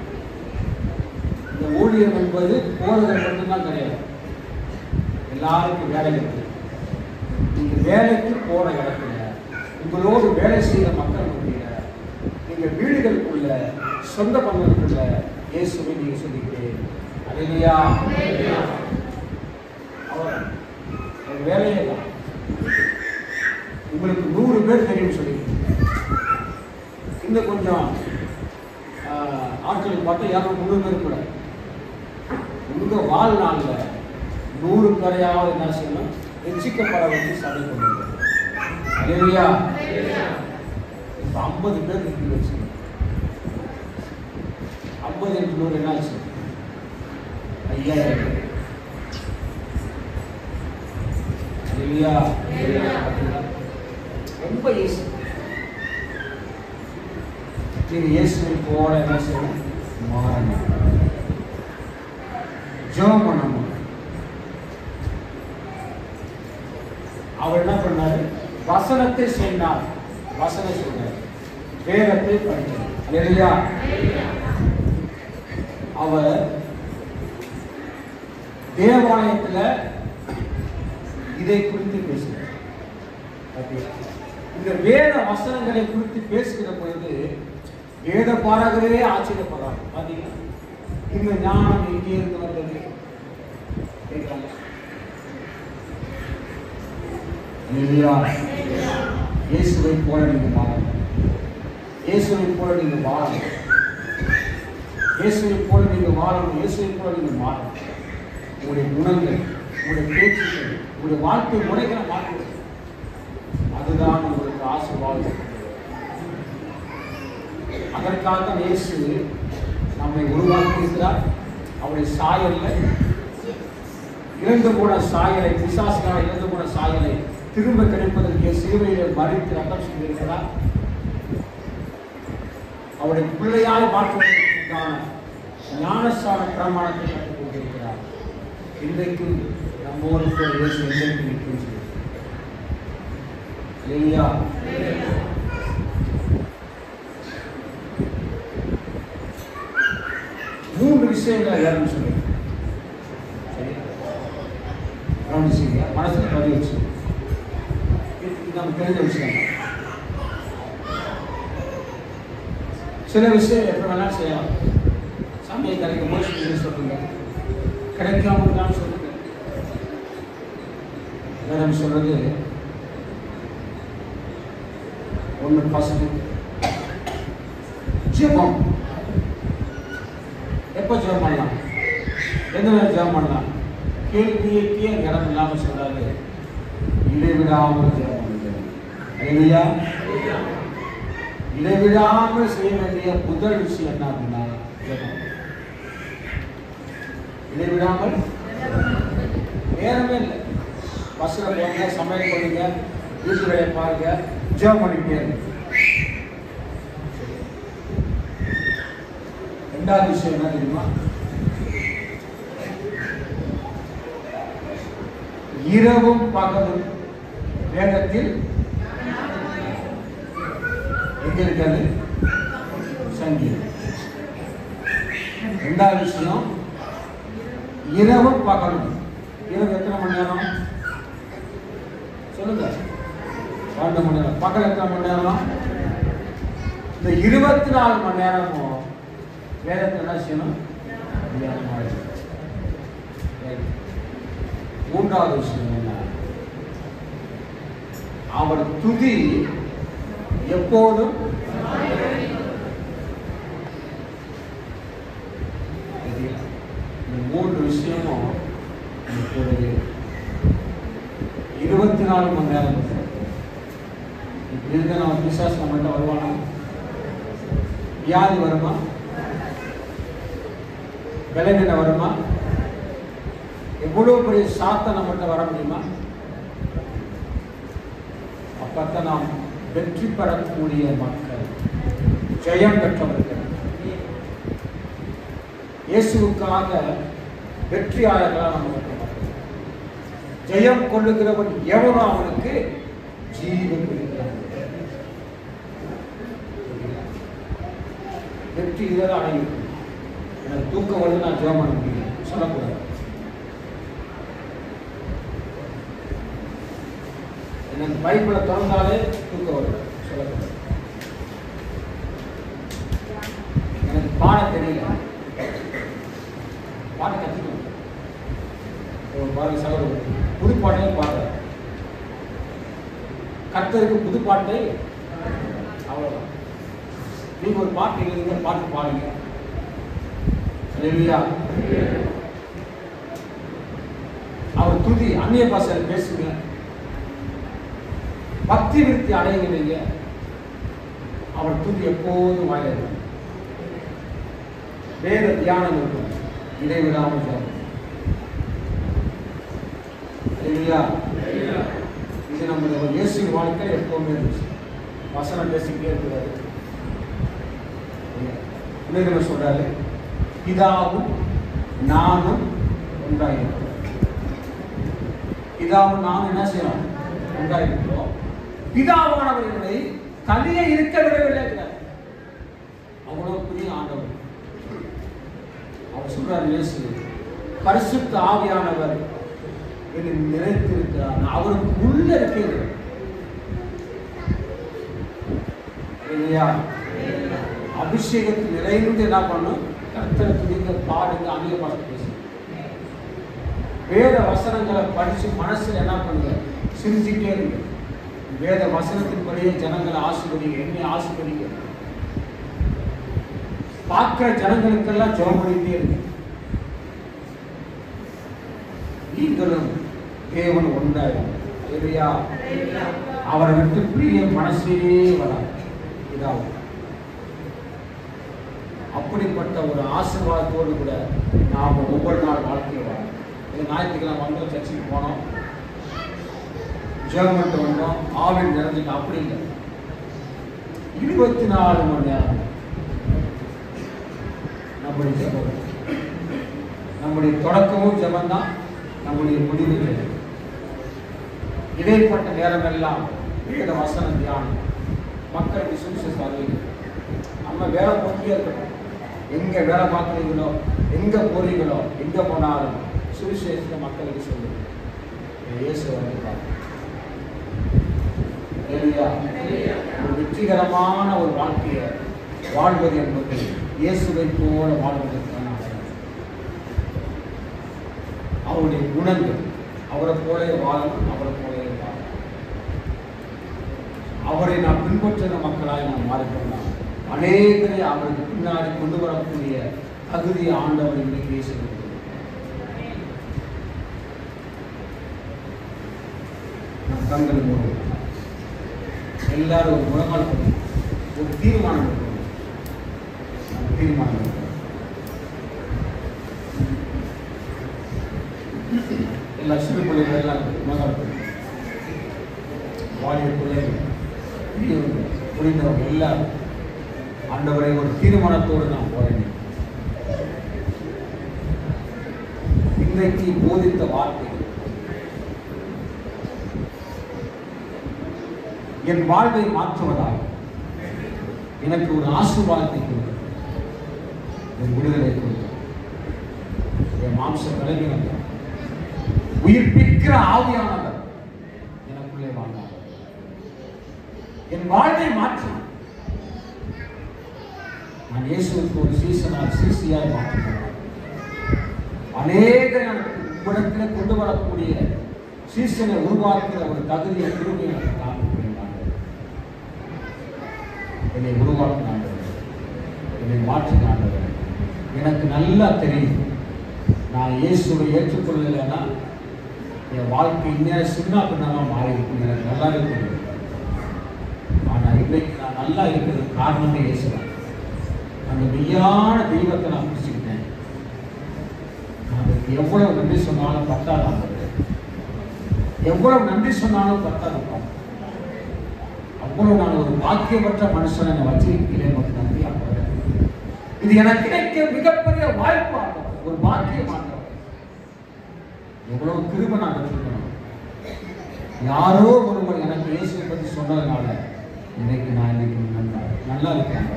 இந்த ஊழியம் என்பது போறது மட்டும்தான் கிடையாது. எல்லாருக்கும் வேலை இருக்கு. நீங்க வேலைக்கு போற இடத்துல, உங்களோடு வேலை செய்த மக்கள் மத்தியில, நீங்க வீடுகளுக்குள்ள, சொந்த பந்தங்களுக்குள்ள இயேசுவை நீங்க சொல்லிக்கிறேன். அல்லேலூயா. அவர் வேலையே தான். உங்களுக்கு 100 பேர் தெரியும் சொல்லிக்கிறேன். இன்னும் கொஞ்சம் ஆட்களை பார்த்தா 200 பேர் கூட. உங்க வாழ்நாளில் 100 பேரையாவது என்ன செய்யணும்? எச்சிக்கப்பட வேண்டிய சபை கொண்டு வரும். அல்லேலூயா. இப்போ 50 பேர் இருக்கு வச்சு 50 into 100 என்ன ஆச்சு? 5000. அல்லேலூயா. ரொம்ப ஈஸி. நீங்க இயேசுவை போல என்ன செய்யணும்? மாறணும். ஜெபம் பண்ணணும். அவர் என்ன பண்ணாரு? வசனத்தை சொன்னார். வசனம் சொன்னார். வேதத்தை படித்தார். அல்லேலூயா. அவர் தேவாலயத்தில் இதை குறித்து பேசினார். இந்த வேத வசனங்களை குறித்து பேசுகிற பொழுது வேத பாரகரே ஆச்சரியப்படுறாங்க. பாத்தீங்கன்னா இந்த ஞானம் எங்கே இருந்து வந்தது கேட்கலாம். இயேசுவை போல நீங்க வாழணும். இயேசுவை போல நீங்க வாழணும். இயேசுவை போல நீங்க வாழணும். இயேசுவை போல நீங்க மாறணும். உங்களுடைய குணங்கள், உங்களுடைய பேச்சுகள், உங்களுடைய வாழ்க்கை முறைகளை மாற்றுவது, அதுதான் உங்களுக்கு ஆசீர்வாதம். அதற்காக இயேசு நம்மை உருவாக்கியிருக்கிறார். அவருடைய சாயல்ல இழந்து போன சாயலை, பிசாசினால் இழந்து போன சாயலை திரும்ப கிடைப்பதற்கு சிலுவையில் மறித்து ரத்தம் செய்திருக்கிறார். அவருடைய பிள்ளையாய் மாற்றுவதற்கான ஞானஸ்தான பிரமாணத்தை கற்றுக் கொண்டிருக்கிறார். இன்றைக்கு நம்மோடு இயேசு எங்களுக்கு நிற்கும். இல்லையா? 3 விஷயங்களை வேணும்னு சொல்லி கவனிச்சிங்க, மனசுல பதிவு வச்சு. இது நமக்கு தெரிஞ்ச விஷயம். சில விஷயம் எப்ப வேணாலும் செய்யலாம். சமயம் கிடைக்கும் போது சொல்லுங்க, கிடைக்காம தான் சொல்லுங்க. வேணும் சொல்றது ஒன்று ஃபர்ஸ்ட் ஜெபம். எப்போ ஜெபம் பண்ணலாம்? எந்த நேரம் ஜெபம் பண்ணலாம்? கேள்விக்கு இடம் இல்லாமல் சொல்றாரு. இடைவிடாமல் ஜெபம் பண்ணுங்க. இல்லையா? இடைவிடாமல் செய்ய வேண்டிய முதல் விஷயம் என்ன அப்படின்னா ஜெபம். இடைவிடாமல் நேரமே இல்லை. பஸ்ஸில் போங்க, சமையல் பண்ணுங்க, வீட்டு வேலையை பாருங்க, ஜெபம் பண்ணிட்டே இருங்க. 2வது விஷயம் என்ன தெரியுமா? இரவும் பகலும் வேதத்தில் எங்க இருக்கிறது? சங்கீதம். ரெண்டாவது விஷயம், இரவும் பகலும். இரவு எத்தனை மணி நேரம் சொல்லுங்க? 12 மணி நேரம். பகல் எத்தனை மணி நேரம்? இந்த 24 மணி நேரமும் வேதத்தை என்ன செய்யணும்? மூன்றாவது விஷயம் என்ன? அவர் துதி எப்போதும் இந்த 3 விஷயமும் 24 மணி நேரம் இருக்க. நம்ம பிசாசு நம்மகிட்ட வருவானா? வியாதி வருமா? விளைநிலை வருமா? எவ்வளவு பெரிய சாத்த நம்மகிட்ட வர முடியுமா? அப்பத்தான் நாம் வெற்றி பெறக்கூடிய மக்கள், ஜெயம் பெற்றவர்கள், இயேசுவுக்காக வெற்றியாளர்களாக நம்ம ஜெயம் கொள்ளுகிறவன் எவனோ அவனுக்கு ஜீவன் இருக்கிறான். வெற்றி இதெல்லாம் அடையும். எனக்கு தூக்கம் வந்து நான் ஜெயம் பண்ண முடியும் சொல்லக்கூடாது. எனக்கு பைபிளை திறந்தாலே தூக்கம் வரும் சொல்லக்கூடாது. எனக்கு பாட தெரியல, பாட கற்றுக்கணும். பாருங்க சகோதரர், புது பாட்டையும் பாடுற கர்த்தருக்கு புது பாட்டை அவ்வளவுதான். நீங்க ஒரு பாட்டு எழுதுங்க, பாட்டு பாடுங்க. அல்லேலூயா. அவர் துதி அந்நிய பாஷையில் பேசுங்க, பக்தி விருத்தி அடைகிறீங்க. அவர் துதி எப்போதும் வாயில வேத தியானம் இருக்கும், இடைவிடாமல் இருக்கும். இது நம்முடைய இயேசு வாழ்க்கை எப்பவுமே இருந்துச்சு. வசனம் பேசிக்கிட்டே இருக்கிறாரு. என்ன சொல்றாரு? பிதாவும் நானும் ஒன்றாயிருக்கிறோம். பிதாவும் நானும் என்ன செய்யறோம்? ஒன்றாயிருக்கிறோம். பிதாவானவர்களை தனியே இருக்க விடவில்லை. அவ்வளவு பெரிய ஆண்டவர். அவர் சொல்றாரு, இயேசு பரிசுத்த ஆவியானவர் நிறைத்திருக்கிறார். அவருக்கு உள்ள இருக்கிறது இல்லையா? அபிஷேகத்தில் நிறைந்து என்ன பண்ணும்? கர்த்தரை துதிங்க, பாடுங்க, அந்நிய பாஷை பேசுங்க, வேத வசனங்களை படிச்சு மனசுல என்ன பண்ணுங்க? சிரிச்சுட்டே இருங்க. வேத வசனத்தின்படியே ஜனங்களை ஆசீர்வதிங்க, என்னை ஆசீர்வதிங்க. பார்க்கிற ஜனங்களுக்கெல்லாம் ஜெபம் பண்ணிட்டே இருக்கு. நீங்களும் தேவன் ஒன்றாயிரும். அவரை விட்டு பிரிய மனசிலே வராது. இதாகும். அப்படிப்பட்ட ஒரு ஆசீர்வாதத்தோடு கூட நாம் ஒவ்வொரு நாள் வாழ்க்கையில் வரோம். இது ஞாயிற்றுக்கிழமை வந்தோம், சர்ச்சுக்கு போனோம், ஜெர்மன்ட்டு வந்தோம், ஆவின் நிறைஞ்சிட்டு அப்படி இல்லை. 24 மணி நேரம் நம்முடைய ஜெபம். நம்முடைய தொடக்கமும் ஜெபம் தான், நம்முடைய முடிவு ஜெபம். இடைப்பட்ட நேரமெல்லாம் வேத வசன தியானம், மக்களுக்கு சுவிசேஷம் அறிவிக்கும். நம்ம வேலை போக்கியே இருக்கட்டும். எங்க வேலை பார்க்குறீங்களோ, எங்க போறீங்களோ, எங்க போனாலும் சுவிசேஷத்தை மக்களுக்கு சொல்லுங்க. இயேசு வருகிறார். ஒரு வெற்றிகரமான ஒரு வாழ்க்கையை வாழ்வது என்பது இயேசுவை போல வாழ்வதற்கான அவருடைய குணங்கள். அவரை போலே வாழணும், அவரை போலே வாழணும். அவரை நாம் பின்பற்றின மக்களாய் நாம் மாறிக்கொள்ளலாம். அநேகரை அவருக்கு பின்னாடி கொண்டு வரக்கூடிய தகுதி ஆண்டவர் இன்றைக்கு இயேசுகிறது. நம் கண்கள் மூலம் எல்லாரும் ஒரு முழங்கால் பண்ணி ஒரு தீர்மானம் எடுக்கணும். தீர்மானம் எடுக்கணும். எல்லா சிறு பிள்ளைகள் எல்லாம் முழங்கால் பண்ணி, வாலிய பிள்ளைகள், புரிந்தவங்க எல்லாரும் ஆண்டவரை ஒரு தீர்மானத்தோடு நான் போறேன். இன்றைக்கு போதித்த வார்த்தை என் வாழ்வை மாற்றுவதாக எனக்கு ஒரு ஆசீர்வாதத்தை கொடுக்கும், என் விடுதலை கொடுக்கும். என் மாம்ச விலகினவர், உயிர்ப்பிக்கிற ஆவியானவர் எனக்குள்ளே வாழ்ந்தார். என் வாழ்வை மாற்றி நான் இயேசுவுக்கு ஒரு சீசியாய் மாற்றினார். அநேக உங்களிடத்தில் கொண்டு வரக்கூடிய சீசனை உருவாக்குகிற ஒரு தகுதியை திரும்பி எனக்கு காண்பிக்கிறாங்க. என்னை உருவாக்கினாங்க, என்னை மாற்றினாங்க. எனக்கு நல்லா தெரியும், நான் இயேசுவை ஏற்றுக்கொள்ளலைன்னா என் வாழ்க்கை இன்னும் சின்ன பின்னாக மாறி இருக்கும். எனக்கு நல்லா இருக்குது. ஆனால் இன்றைக்கு நான் நல்லா இருக்கிறது காரணமே இயேசுதான். அந்த மெய்யான தெய்வத்தை நான் பிடிச்சிக்கிட்டேன். அதுக்கு எவ்வளவு நன்றி சொன்னாலும் பத்தாது. எவ்வளவு நன்றி சொன்னாலும் பத்தாது. அவ்வளவு நான் ஒரு பாக்கியமற்ற மனுஷனை வச்சிருக்கிறேன். நன்றி ஆண்டவரே. இது எனக்கு கிடைக்க மிகப்பெரிய வாய்ப்பு ஆகும், ஒரு பாக்கியம் ஆண்டவரே. எவ்வளவு கிருபை நான் வச்சிருக்கணும். யாரோ ஒருவர் எனக்கு இயேசுவை பற்றி சொன்னதுனால இன்னைக்கு நான் நல்லா இருக்கேன்.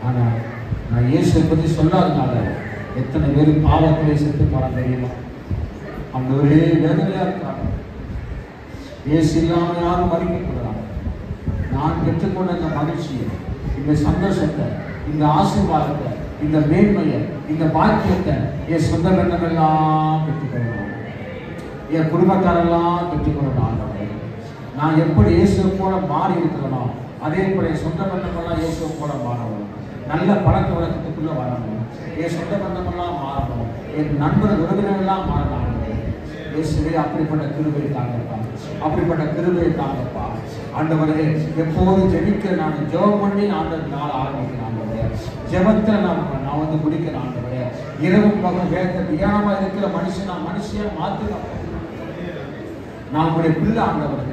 ஆனால் நான் இயேசுவை பற்றி சொல்லாதனால எத்தனை பேர் பாவத்திலே செத்து போறாங்க தெரியுமா? அவங்க ஒரே வேதனையா இருக்காங்க. இயேசு இல்லாமல் யாரும் மறிக்கக்கூடாது. நான் பெற்றுக்கொண்ட இந்த மகிழ்ச்சியை, இந்த சந்தோஷத்தை, இந்த ஆசீர்வாதத்தை, இந்த மேன்மையை, இந்த பாக்கியத்தை என் சொந்த பந்தமெல்லாம் பெற்றுக்கொள்ளணும், என் குடும்பத்தாரெல்லாம் பெற்றுக்கொள்ளணும். நான் எப்படி இயேசுவை போல மாறி இருக்கிறனோ அதே போல என் சொந்த பந்தமெல்லாம் இயேசுவை போல மாறணும். நல்ல பழக்க வழக்கத்துக்குள்ள வரணும். என் சொந்த பந்தமெல்லாம் மாறணும். என் நண்பர் உறவினர்கள்லாம் மாறணும். இயேசுவே அப்படிப்பட்ட கிருபையை தாங்கப்பா, அப்படிப்பட்ட கிருபையை தாங்கப்பா. ஆண்டவரே, எப்போது ஜெபிக்க நான் ஜெபம் பண்ணி ஆண்டவர் நாள் ஆரம்பிக்கிறேன். ஆண்டவரே, ஜெபத்தில் நான் வந்து முடிக்கிறேன். ஆண்டவரே, இரவும் பகலும் வேத தியானமா இருக்கிற மனுஷன் நான் மனுஷியா மாற்றுறேன். நான் உங்களுடைய பிள்ளை. ஆண்டவரே,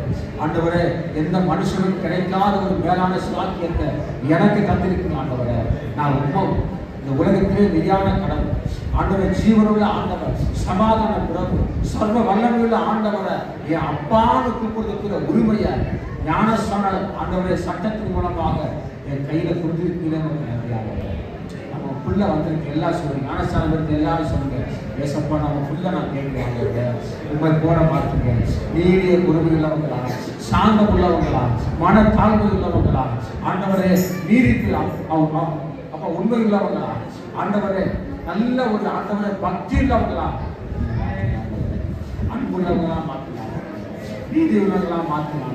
ஆண்டவரே, எந்த மனுஷனும் கிடைக்காத ஒரு மேலான சாக்கியத்தை எனக்கு தந்திருக்கணும். ஆண்டவரே, நான் ரொம்ப இந்த உலகத்திலே மெய்யான கடவுள் ஆண்டவரை, ஜீவனுள்ள ஆண்டவர், சமாதான பிரபு, சர்வ வல்லமையுள்ள ஆண்டவரை என் அப்பான்னு கூப்பிடுற உரிமையை ஞானஸ்தான ஆண்டவரை சட்டத்தின் மூலமாக என் கையில கொடுத்திருக்கிறேன். நம்ம புள்ள வந்திருக்கு. எல்லாம் சொல்லுங்க, ஞானஸ்தானம் இருந்து எல்லாரும் சொல்லுங்க, ஏசப்பா நம்ம புள்ள நான் கேட்கிறேன். உண்மை போட மாற்றுங்க. நீடிய பொறுமை உள்ளவங்களா, சாந்தம் உள்ளவங்களா, மன தாழ்வு உள்ளவங்களா, ஆண்டவரே நீதிக்கு அப்ப உண்மை உள்ளவங்களா, ஆண்டவரே நல்ல ஒரு ஆண்டவரை பக்தி உள்ளவங்களா, அன்புள்ளவங்களா மாற்றலாம், நீதி உள்ளவங்களா மாற்றலாம்.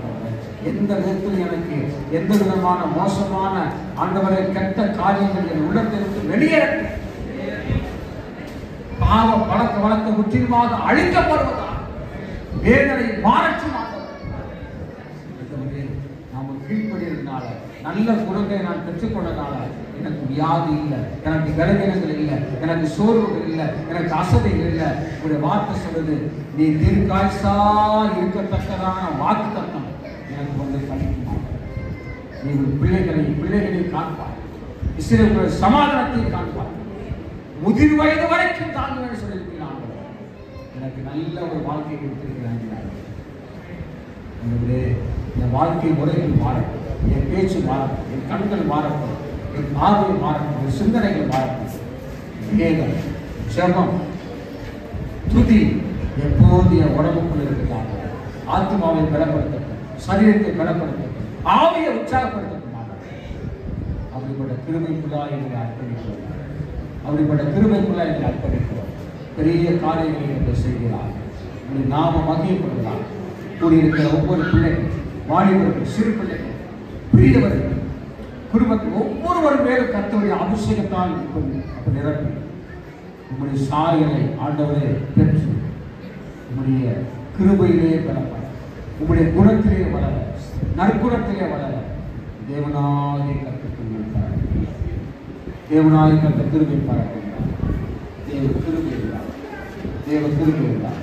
எந்த விதத்தில் எனக்கு எந்த விதமான மோசமான ஆண்டவரை கெட்ட காரியங்கள் என் உள்ளத்திற்கு வெளியேற பாவ பழக்க வழக்க முற்றிலுமாக அழிக்கப்படுவதா வேதனை மாறச்சு நாம கீழ்ப்படியதுனால நல்ல குணத்தை நான் பெற்றுக்கொண்டதால எனக்கு வியாதி இல்லை, எனக்கு பலவீனங்கள் இல்லை, எனக்கு சோர்வுகள் இல்லை, எனக்கு அசதிகள் இல்லை. உங்களுடைய வார்த்தை சொல்றது, நீ தீர்க்காய்சா இருக்கத்தக்கதான வாக்கு தத்தம் எனக்கு வந்து கழிக்குமா. நீ பிள்ளைகளை காண்பார், இஸ்ரவேலுடைய சமாதானத்தை காண்பார், முதிர் வயது வரைக்கும் தாங்குவேன் சொல்லியிருக்கிறான். எனக்கு நல்ல ஒரு வாழ்க்கை கொடுத்திருக்கிறாங்க. இந்த வாழ்க்கை முறைகள் மாறட்டும், என் பேச்சு மாறட்டும், என் கண்கள் மாறட்டும், என் பார்வை மாறட்டும், என் சிந்தனைகள் மாறட்டும். வேதம், ஜெபம், துதி எப்போது என் உடம்புக்குள்ள இருக்கிறாங்க. ஆத்மாவை பலப்படுத்தட்டும், சரீரத்தை பலப்படுத்தட்டும், ஆவியை உற்சாகப்படுத்தட்டும். அப்படிப்பட்ட கிருபைக்குள்ளா எங்களை அர்ப்பணிக்கிறோம். அப்படிப்பட்ட கிருபைக்குள்ளா எங்களை அர்ப்பணிக்கிறோம். பெரிய காரியங்களை எங்கள் செய்கிறார். உங்கள் நாம மகிமைப்படுகிறார். கூடியிருக்கிற ஒவ்வொரு பிள்ளைகள், வாலிபர்கள், சிறு பிள்ளைகள், பெரியவர்கள், குடும்பத்தில் ஒவ்வொருவரும் மேலும் கர்த்தருடைய அபிஷேகத்தால் நிரப்பி உங்களுடைய சாயலை ஆண்டவரே பெற்று உங்களுடைய கிருபையிலே பலப்பட, உங்களுடைய குணத்திலே வளர, நற்குணத்திலே வளர தேவனாகிய கர்த்தர் பாராட்டுகிறார். தேவனாகிய கர்த்தர் கிருபை பாராட்டுகிறார். தேவ கிருபை இருந்தார்.